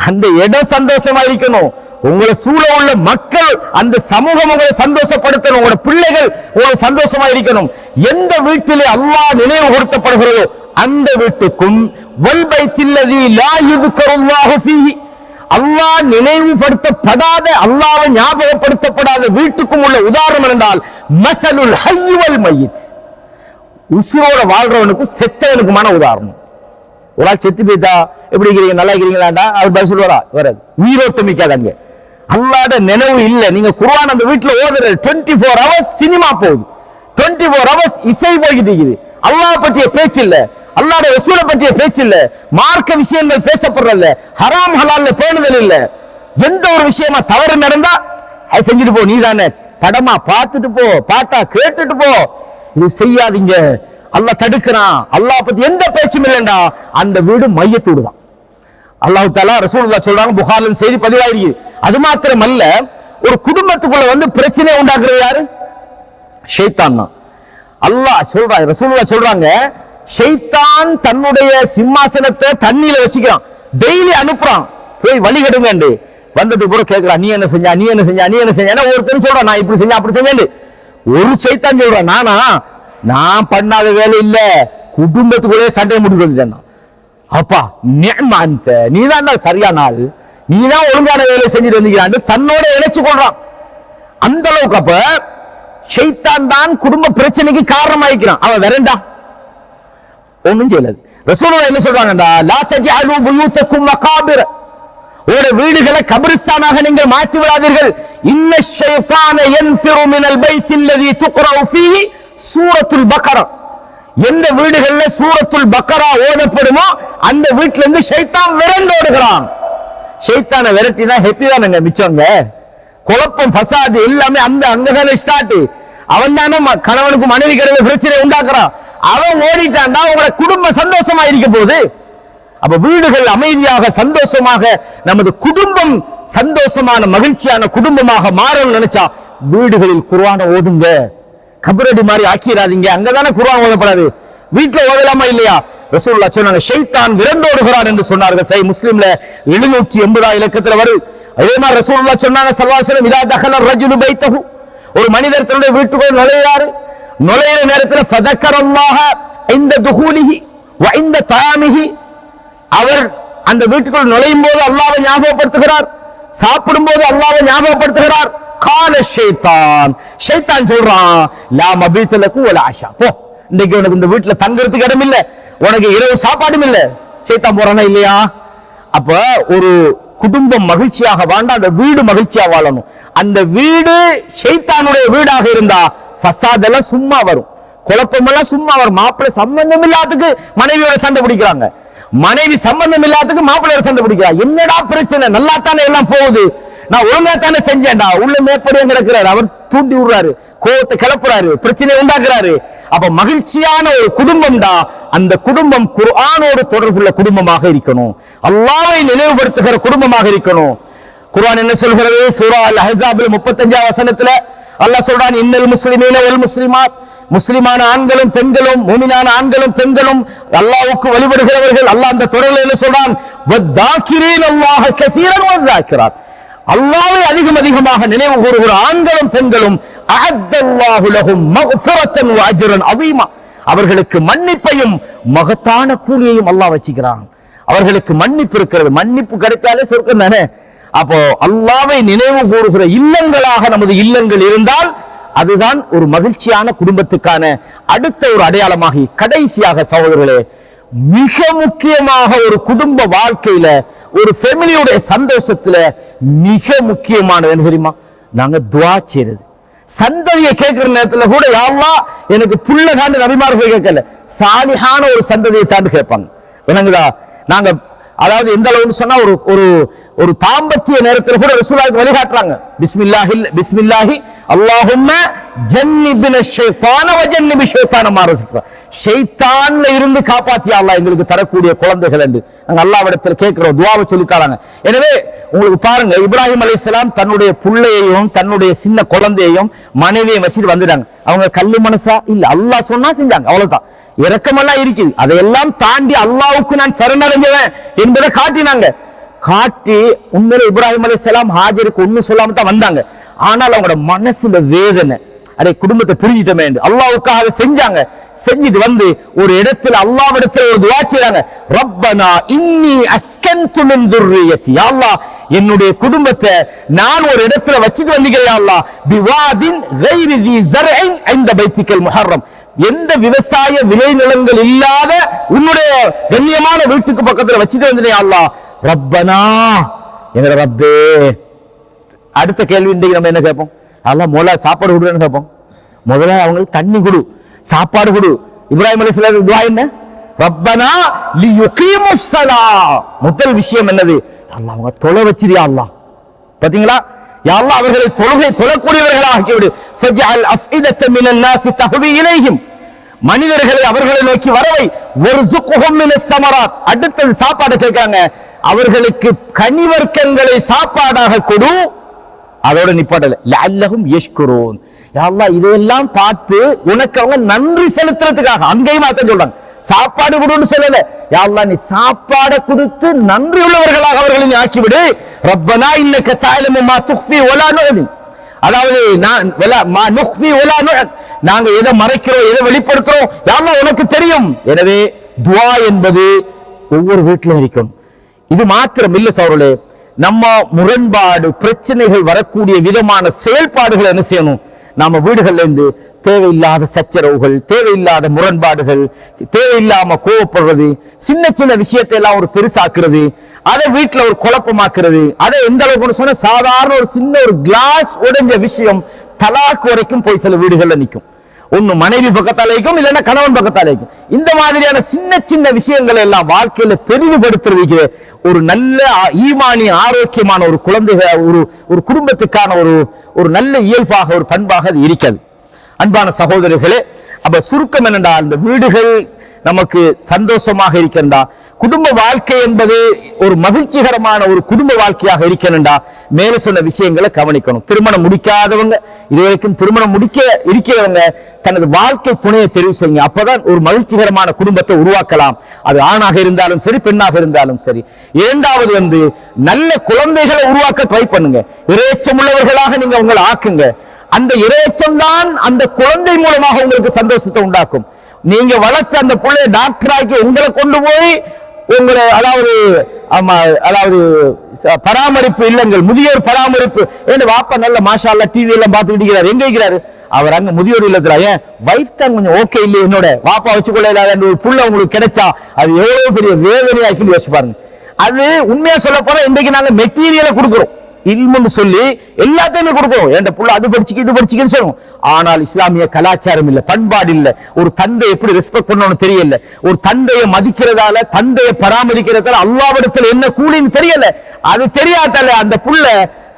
அந்த இடம் சந்தோஷமா இருக்கணும், உங்களை சூழ உள்ள மக்கள், அந்த சமூகம் உங்களை சந்தோஷப்படுத்தணும், உங்களோட பிள்ளைகள் உங்களை சந்தோஷமா இருக்கணும். எந்த வீட்டிலே அல்லாஹ் நினைவுபடுத்தப்படுகிறதோ அந்த வீட்டுக்கும் வல் பைத்தில்லதி லா யுஸ்கருல்லாஹு ஃபீஹி, அல்லாஹ் நினைவுபடுத்தப்படாத, அல்லாஹ்வை ஞாபகப்படுத்தப்படாத வீட்டுக்கும் உள்ள உதாரணம் என்றால் மஸலுல் ஹய்ய் வல் மய்யித், உசுரோட வாழ்றவனுக்கும் செத்தவனுக்குமான உதாரணம். ஒரு ஆள் செத்து போய்த்தா எப்படி இருக்கிறீங்க, நல்லா இருக்கிறீங்களாண்டா அவர் பதில் சொல்லுவாரா? வராது. உயிரோட்டம் மிக்காதங்க, அல்லாஹ்வோட நினைவு இல்லை. நீங்க குர்ஆன் அந்த வீட்டுல ஓதுற 24 hours சினிமா போகுது, 24 hours இசை போய்கிட்டு இருக்குது, அல்லாஹ் பற்றிய பேச்சு இல்ல, அல்லாஹ்வுடைய ரசூலை பற்றிய பேச்சு இல்ல, மார்க்க விஷயங்கள் பேசப்படுறதில்ல, ஹராம் ஹலால்ல பேணுதல் இல்ல. எந்த ஒரு விஷயமா தவறு நடந்தா அதை செஞ்சுட்டு போ, நீ தானே படமா பார்த்துட்டு போ, பாட்டா கேட்டுட்டு போ, இது செய்யாதீங்க, அல்லாஹ் தடுக்கிறான், அல்லாஹ் பத்தி எந்த பேச்சும் இல்லைண்டா அந்த வீடு மையத்தோடு தான். அல்லாஹ் தஆலா ரசூலுல்லாஹ் சொல்றாங்க, புகாரில் செய்தி பதிவாயிருக்கு. அது மாத்திரமல்ல, ஒரு குடும்பத்துக்குள்ள வந்து பிரச்சனை உண்டாக்குறது யாரு? ஷைத்தான் தான். அல்லாஹ் சொல்றாங்க, ரசூலுல்லாஹ் சொல்றாங்க, ஷைத்தான் தன்னுடைய சிம்மாசனத்தை தண்ணியில வச்சுக்கிறான், டெய்லி அனுப்புறான், போய் வழிகடுங்க. வந்தது கூட கேட்கிறான், நீ என்ன செஞ்சா, நீ என்ன செஞ்சா, நீ என்ன செஞ்சா, ஒருத்தன் சொல்றான் நான் இப்படி செஞ்சேன் அப்படி செஞ்சேன். ஒரு சைத்தான் சொல்றான், நான் பண்ணாத வேலை இல்ல, குடும்பத்துக்குள்ளே சண்டை முடிவு வந்துட்டேன். அப்பா நீ தான் சரியான ஆள், நீ தான் ஒழுங்கான வேலை செஞ்சுட்டு வந்தீங்கன்னு தன்னோட இணைச்சு கொள்றான். அந்த அளவுக்கு அப்ப ஷைத்தான் தான் குடும்ப பிரச்சனைக்கு காரணமாயிக்கிறான். அவன் வேறண்டா ஒண்ணும் செய்யல. ரசூலுல்லாஹ் என்ன சொல்றாங்கடா, லா தஜஅலு புயூதக்கும் மகாபிர, உங்களுடைய வீடுகளை கபிரிஸ்தானாக நீங்கள் மாற்றி விடாதீர்கள். இன்ன ஷைத்தான யன்ஃபிரு மினல் பைத்தில்லதி துக்ரஉ ஃபீஹி சூரத்துல் பக்ரா, எந்த வீடுகள்ல சூரத்துல் பக்ரா ஓதப்படுமோ அந்த வீட்ல இருந்து ஷைத்தான் விரண்டோடுகிறான். ஷைத்தானை விரட்டினா ஹெப்பி தானங்க மிச்சங்க, குழப்பம் ஃபசாது எல்லாமே அந்த அங்கதானே ஸ்டார்ட். அவன் தானே கணவனுக்கு மனைவி கடவுள பிரச்சனை உண்டாக்குறான். அவன் ஓடிட்டான்டா உங்களோட குடும்பம் சந்தோஷமா இருக்க போகுது. அப்ப வீடுகள் அமைதியாக சந்தோஷமாக, நமது குடும்பம் சந்தோஷமான மகிழ்ச்சியான குடும்பமாக மாறணும்னு நினைச்சா வீடுகளில் குர்ஆனை ஓதுங்க, கபரடி மாதிரி ஆக்கிராதீங்க. அங்கதானே குர்ஆன் ஓதப்படாது, வீட்டுல ஓதலாமா இல்லையா? ரசூலுல்லாஹ் சொன்னாங்க, ஷைத்தான் விரண்டோடுகிறான் என்று சொன்னார்கள். சஹீஹ் முஸ்லிம்ல 780 இலக்கத்துல வருது. அதே மாதிரி ரசூலுல்லாஹ் சொன்னாங்க ஸல்லல்லாஹு அலைஹி வஸல்லம், இதா தഖல الرجل بيته, ஒரு மனிதர் தன்னுடைய வீட்டுக்குள் நுழையாரு, நுழையிற நேரத்தில் ஃபதக்கரல்லாஹ இந்த துஹூலிஹி வ இந்த தஆமிஹி, அவர் அந்த வீட்டுக்குள் நுழையும் போது அல்லாஹ்வை ஞாபகப்படுத்துகிறார், சாப்பிடும் போது அல்லாஹ்வை ஞாபகப்படுத்துகிறார். கால ஷைத்தான், ஷைத்தான் சொல்றான், லா மபீத லகு வலா ஆஷா, போ இன்னைக்கு உனக்கு இந்த வீட்டுல தங்கறதுக்கு இடம் இல்ல, உனக்கு இரவு சாப்பாடும் இல்ல. ஷைத்தான் போறானா இல்லையா? அப்ப ஒரு குடும்பம் மகிழ்ச்சியாக வாழ்ந்தா அந்த வீடு மகிழ்ச்சியா வாழணும். அந்த வீடு ஷைத்தானுடைய வீடாக இருந்தா ஃபசாத் எல்லாம் சும்மா வரும், குழப்பம் எல்லாம் சும்மா வரும். மாப்பிள்ளை சம்பந்தம் இல்லாததுக்கு மனைவியோட சண்டை பிடிக்கிறாங்க, மனைவி சம்பந்தம் இல்லாததுக்கு மாப்பிள்ளையோட சண்டை பிடிக்கிறாங்க. என்னடா பிரச்சனை, நல்லா தானே எல்லாம் போகுது, நான் ஒழுங்கா தானே செஞ்சேன்டா, உள்ள மேற்படியும் கிடக்கிறாரு, அவர் தூண்டி விடுறாரு, கோபத்தை கிளப்புறாரு, பிரச்சனை உண்டாக்குறாரு. அப்ப மகிழ்ச்சியான ஒரு குடும்பம்டா அந்த குடும்பம் குர்ஆனோடு தொடர்புள்ள குடும்பமாக இருக்கணும், அல்லாஹ்வை நினைவுபடுத்துகிற குடும்பமாக இருக்கணும். குர்ஆன் என்ன சொல்கிறது? சூரா அல் அஹ்ஸாபில் 35 வசனத்துல அல்லாஹ் சொல்றான், இன்னல் முஸ்லிமீன வல் முஸ்லிமாத், முஸ்லிமான ஆண்களும் பெண்களும் மூமினான ஆண்களும் பெண்களும் அல்லாஹ்வுக்கு வழிபடுகிறவர்கள். அல்லாஹ் அந்த தொடரில் என்ன சொல்றான்? வத்தாக்கிரீன் அல்லாஹ கஸீரன் வத்தாக்கிராத், அல்லாஹ்வை அதிகமாக நினைவு கூறுகிற ஆண்களும் பெண்களும் அஅத்தல்லாஹு லஹும் மக்ஃபிரத்தன் வ அஜ்ரன் அதீமா, அவர்களுக்கு மன்னிப்பையும் மகத்தான கூலியையும் அல்லாஹ் வச்சிக்கிறான். அவர்களுக்கு மன்னிப்பு இருக்கிறது, மன்னிப்பு கிடைத்தாலே சொர்க்கம் தானே. அப்போ அல்லாஹ்வை நினைவு கூறுகிற இல்லங்களாக நமது இல்லங்கள் இருந்தால் அதுதான் ஒரு மகிழ்ச்சியான குடும்பத்துக்கான அடுத்த ஒரு அடையாளமாகி. கடைசியாக சகோதரர்களே, மிக முக்கியமாக ஒரு குடும்ப வாழ்க்கையில ஒரு ஃபேமிலியுடைய சந்தோஷத்துல மிக முக்கியமானது என்ன தெரியுமா? நாங்க துஆ செய்யறது. சந்ததியை கேட்கிற நேரத்துல கூட யா அல்லாஹ் எனக்கு புள்ள தாண்டி நபிமார்கள் கேட்கல, சாலிஹான ஒரு சந்ததியை தாண்டி கேட்பாங்க. விளங்குதா? நாங்க அதாவது எந்த அளவுன்னு சொன்னா ஒரு ஒரு தாம்பத்திய நேரத்தில் கூட ரசூலுல்லாஹி வழிகாட்டுறாங்க. பிஸ்மில்லாஹி அல்லாஹும்ம ஜன்னிபின ஷைத்தான வ ஜன்னிபி ஷைத்தான மா ரஸக்தனா. ஷைத்தான்ல இருந்து காப்பாத்தியா அல்லாஹ் எங்களுக்கு தரக்கூடிய குழந்தைகள் என்று நாங்க அல்லாஹ்விடத்தில் கேட்கிறோம், துஆவை சொல்லி தராங்க. எனவே உங்களுக்கு பாருங்க, இப்ராஹிம் அலைஹிஸ்ஸலாம் தன்னுடைய புள்ளையையும் தன்னுடைய சின்ன குழந்தையையும் மனைவியையும் வச்சுட்டு வந்துட்டாங்க. அவங்க கல்லு மனசா இல்ல, அல்லாஹ் சொன்னா செஞ்சாங்க, அவ்வளவுதான். இரக்கமெல்லாம் இருக்குது, அதையெல்லாம் தாண்டி அல்லாஹ்வுக்கு நான் சரணடைஞ்சவன் என்பதை காட்டினாங்க. காட்டி உண்மையில இப்ராஹிம் அலைஹிஸ்ஸலாம் ஹாஜருக்கு ஒண்ணு சொல்லாம தான் வந்தாங்க. ஆனால் அவங்களோட மனசுல வேதனை, அரை குடும்பத்தை பிரிஞ்சிட்டமே என்று அல்லாஹ்வுக்காக செஞ்சாங்க. செஞ்சுட்டு வந்து ஒரு இடத்துல அல்லாஹ்விடத்துல ஒரு துஆ செய்றாங்க, ரப்பனா இன்னி அஸ்கன்து மின் ذُرِّيَّتِي, யா அல்லாஹ் என்னுடைய குடும்பத்தை நான் ஒரு இடத்துல வச்சிட்டு வந்திருக்கேன் யா அல்லாஹ், பிவாதின் கைரி ذي زرع عند بيتك المحرم, எந்த விவசாய விளைநிலங்கள் இல்லாத உன்னுடைய கண்ணியமான வீட்டுக்கு பக்கத்துல வச்சிட்டு வந்திருக்கேன் யா அல்லாஹ். ரப்பனா எங்கட ரப்பே. அடுத்த கேள்வி இன்றைக்கு நம்ம என்ன கேட்போம்? அல்லாஹ் முதல்ல சாப்பாடு கொடுன்னு கேட்போம். முதல்ல அவங்களுக்கு தண்ணி கொடு, சாப்பாடு கொடு. இப்ராஹிம் அலைஹிஸ்ஸலாம் துஆ என்ன? ரப்பனா லியுகீமுஸ் ஸலாஹ். முதல் விஷயம் என்னது? அல்லாஹ் அவங்க தொலை வச்சிரியா அல்லாஹ். பாத்தீங்களா? யா அல்லாஹ் அவர்களை தொழக்கூடியவர்களாக ஆக்கிவிடு. ஃபஜ்அல் அஃஇதத மினன் நாஸி தஹ்வி இலைஹிம், மனிதர்களை அவர்களை நோக்கி வரவை. வர்ஸுக்ஹும் மினஸ் ஸமராத், அடுத்தது சாப்பாடு கேட்காங்க, அவர்களுக்கு கனிவர்க்கங்களை சாப்பாடாக கொடு. அதோட நிப்பாட்டல, லஅல்லஹும் யஷ்குரூன். யா அல்லாஹ் இதையெல்லாம் பார்த்து உனக்கு அவங்க நன்றி செலுத்துறதுக்காக அங்கேயும் மாத்த சொல்றாங்க. சாப்பாடு கொடுன்னு சொல்லல, யா அல்லாஹ் நீ சாப்பாடு கொடுத்து நன்றி உள்ளவர்களாக அவர்களை நீ ஆக்கிவிடு. ரப்பனா இன்னக தஅலமு மா துக்ஃபி வலா நுஅலின், அதாவது நாங்க எதை மறைக்கிறோம் எதை வெளிப்படுத்துறோம் யா அல்லாஹ் உனக்கு தெரியும். எனவே துஆ என்பது ஒவ்வொரு வீட்டிலும் இருக்கும். இது மாத்திரம் இல்ல சகோதரர்களே, நம்ம முரண்பாடு பிரச்சனைகள் வரக்கூடிய விதமான செயல்பாடுகள் என்ன செய்யணும்? நாம வீடுகள்ல இருந்து தேவையில்லாத சச்சரவுகள், தேவையில்லாத முரண்பாடுகள், தேவையில்லாம கோவப்படுறது, சின்ன சின்ன விஷயத்தை எல்லாம் ஒரு பெருசாக்குறது, அதை வீட்டுல ஒரு குழப்பமாக்குறது, அதை எந்த அளவுக்கு சொன்ன சாதாரண ஒரு சின்ன ஒரு கிளாஸ் உடைஞ்ச விஷயம் தலாக் வரைக்கும் போய் சில வீடுகள்ல நிற்கும். ஒண்ணு மனைவி பக்கத்தாலேக்கும் இல்லைன்னா கணவன் பக்கத்தாலேக்கும். இந்த மாதிரியான சின்ன சின்ன விஷயங்களை எல்லாம் வாழ்க்கையில பெரிதுபடுத்துறதுக்கு ஒரு நல்ல ஈமானி ஆரோக்கியமான ஒரு குழந்தைகள் ஒரு குடும்பத்துக்கான ஒரு நல்ல இயல்பாக ஒரு பண்பாக அது இருக்காது. அன்பான சகோதரர்களே, அப்ப சுருக்கம் என்னண்டா, அந்த வீடுகள் நமக்கு சந்தோஷமாக இருக்கின்றா, குடும்ப வாழ்க்கை என்பது ஒரு மகிழ்ச்சிகரமான ஒரு குடும்ப வாழ்க்கையாக இருக்கணும்டா, மேல சொன்ன விஷயங்களை கவனிக்கணும். திருமணம் முடிக்காதவங்க, இதுவரைக்கும் திருமணம் முடிக்க இருக்கிறவங்க தனது வாழ்க்கை துணையை தெரிவு செய்யுங்க. அப்பதான் ஒரு மகிழ்ச்சிகரமான குடும்பத்தை உருவாக்கலாம். அது ஆணாக இருந்தாலும் சரி, பெண்ணாக இருந்தாலும் சரி. இரண்டாவது நல்ல குழந்தைகளை உருவாக்க ட்ரை பண்ணுங்க. இறைச்சம் உள்ளவர்களாக நீங்க உங்களை ஆக்குங்க. அந்த இறைச்சம் தான் அந்த குழந்தை மூலமாக உங்களுக்கு சந்தோஷத்தை உண்டாக்கும். நீங்க வளர்த்த அந்த பிள்ளைய டாக்டராக்கி உங்களை கொண்டு போய் உங்களை அதாவது பராமரிப்பு இல்லங்கள், முதியோர் பராமரிப்பு, ஏன் வாப்பா நல்ல மாஷா அல்லாஹ் டிவி எல்லாம் பார்த்துக்கிட்டு இருக்கிறார், எங்க இருக்கிறாரு அவர்? அங்க முதியோர் இல்லத்துல. ஏன் வைஃப் தான் கொஞ்சம் ஓகே இல்லையே, என்னோட வாப்பா வச்சுக்கொள்ள இல்லாத ஒரு புள்ள உங்களுக்கு கிடைச்சா அது எவ்வளவு பெரிய வேதனையாக்கி யோசிச்சு பாருங்க. அது உண்மையா சொல்ல போனா இன்றைக்கு நாங்க மெட்டீரியலை கொடுக்குறோம், இல்முன்னு சொல்லி எல்லாத்தையுமே கொடுக்கிறோம். என் புள்ள அது படிச்சுக்கு இது படிச்சுக்குன்னு சொல்லுவோம். ஆனால் இஸ்லாமிய கலாச்சாரம் இல்ல, பண்பாடு இல்ல. ஒரு தந்தை எப்படி ரெஸ்பெக்ட் பண்ணணும்னு தெரியல. ஒரு தந்தையை மதிக்கிறதால, தந்தையை பராமரிக்கிறதால அல்லாஹ்விடத்துல என்ன கூலின்னு தெரியல. அது தெரியாதால அந்த புள்ள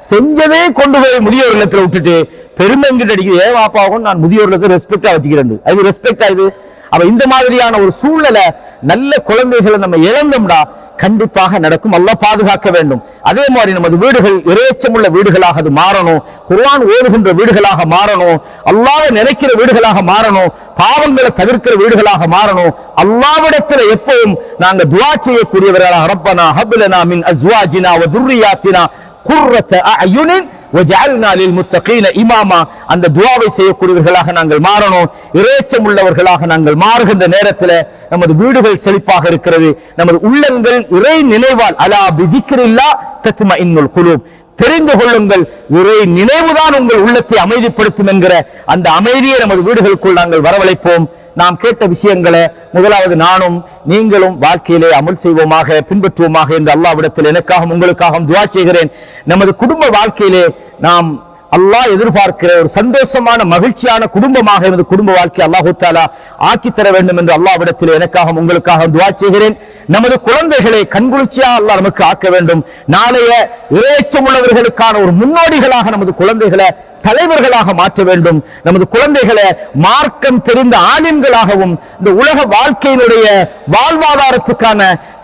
செஞ்சதே கொண்டு போய் முதியோர் இல்லத்துல விட்டுட்டு பெருமை எங்கிட்ட அடிக்குது, ஏன் வாப்பாவும் நான் முதியோர் இல்லத்துல ரெஸ்பெக்டா வச்சுக்கிறேன். அது ரெஸ்பெக்டா இது? அப்ப இந்த மாதிரியான ஒரு சூழ்நிலை நல்ல குழந்தைகளை நம்ம இழந்தோம்னா கண்டிப்பாக நடக்கும். அல்லாஹ் பாதுகாக்க வேண்டும். அதே மாதிரி நமது வீடுகள் இறைச்சமுள்ள வீடுகளாக அது மாறணும். குர்ஆன் ஓதுகின்ற வீடுகளாக மாறணும். அல்லாஹ்வை நினைக்கிற வீடுகளாக மாறணும். பாவங்களை தவிர்க்கிற வீடுகளாக மாறணும். அல்லாஹ்விடத்தில் எப்பவும் நாங்க துஆ செய்யக்கூடியவர்களாக, ரப்பனா ஹப் லனா மின் அஸ்வாஜினா வ ذُرِّيَّاتِنَا قُرَّةَ أَعْيُنٍ وَجَعَلْنَا لِلْمُتَّقِينَ إِمَامًا, அந்த துஆவை செய்யக்கூடியவர்களாக நாங்கள் மாறணும். இறைச்சம் உள்ளவர்களாக நாங்கள் மாறுகின்ற நேரத்தில் நமது வீடுகள் செழிப்பாக இருக்கிறது. நமது உள்ளங்கள் இறை நினைவால், அலா பிதிக்ரில்லாஹ் தத்மஇன்னுல் குலூப், தெரிந்து கொள்ளுங்கள், இறை நினைவுதான் உங்கள் உள்ளத்தை அமைதிப்படுத்தும் என்கிற அந்த அமைதியை நமது வீடுகளுக்குள் நாங்கள் வரவழைப்போம். நாம் கேட்ட விஷயங்களை முதலாவது நானும் நீங்களும் வாழ்க்கையிலே அமல் செய்வோமாக, பின்பற்றுவோமாக என்று அல்லாஹ்விடத்தில் எனக்காகவும் உங்களுக்காகவும் துஆ செய்கிறேன். நமது குடும்ப வாழ்க்கையிலே நாம் அல்லாஹ் எதிர்பார்க்கிற ஒரு சந்தோஷமான மகிழ்ச்சியான குடும்பமாக எனது குடும்ப வாழ்க்கை அல்லாஹு தஆலா ஆக்கித்தர வேண்டும் என்று அல்லாஹ்விடத்தில் எனக்காகவும் உங்களுக்காக துஆ செய்கிறேன். நமது குழந்தைகளை கண்குளிர்ச்சியா அல்லாஹ் நமக்கு ஆக்க வேண்டும். நாளைய இறையச்சம் உள்ளவர்களுக்கான ஒரு முன்னோடிகளாக நமது குழந்தைகளை தலைவர்களாக மாற்ற வேண்டும். நமது குழந்தைகளை மார்க்கம் தெரிந்த ஆலிம்களாகவும் இந்த உலக வாழ்க்கையினுடைய வாழ்வாதாரத்துக்கான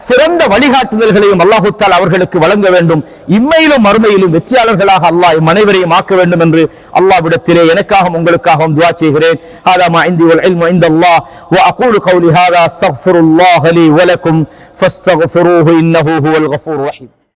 சிறந்த வழிகாட்டுதல்களையும் அல்லாஹு தஆலா அவர்களுக்கு வழங்க வேண்டும். இம்மையிலும் மறுமையிலும் வெற்றியாளர்களாக அல்லாஹ் அனைவரையும் ஆக்க வேண்டும் என்று அல்லாஹ்விடத்திலே எனக்காகவும் உங்களுக்காகவும் துஆ செய்கிறேன். ஹாதா மா இன்தி வல் இல்மு இன்தல்லாஹ் வ அகூலு கௌலி ஹாதா அஸ்தக்ஃபிருல்லாஹ லீ வ லக்கும் ஃபஸ்தக்ஃபிரூஹு இன்னஹு ஹுவல் கஃபூருர் ரஹீம்.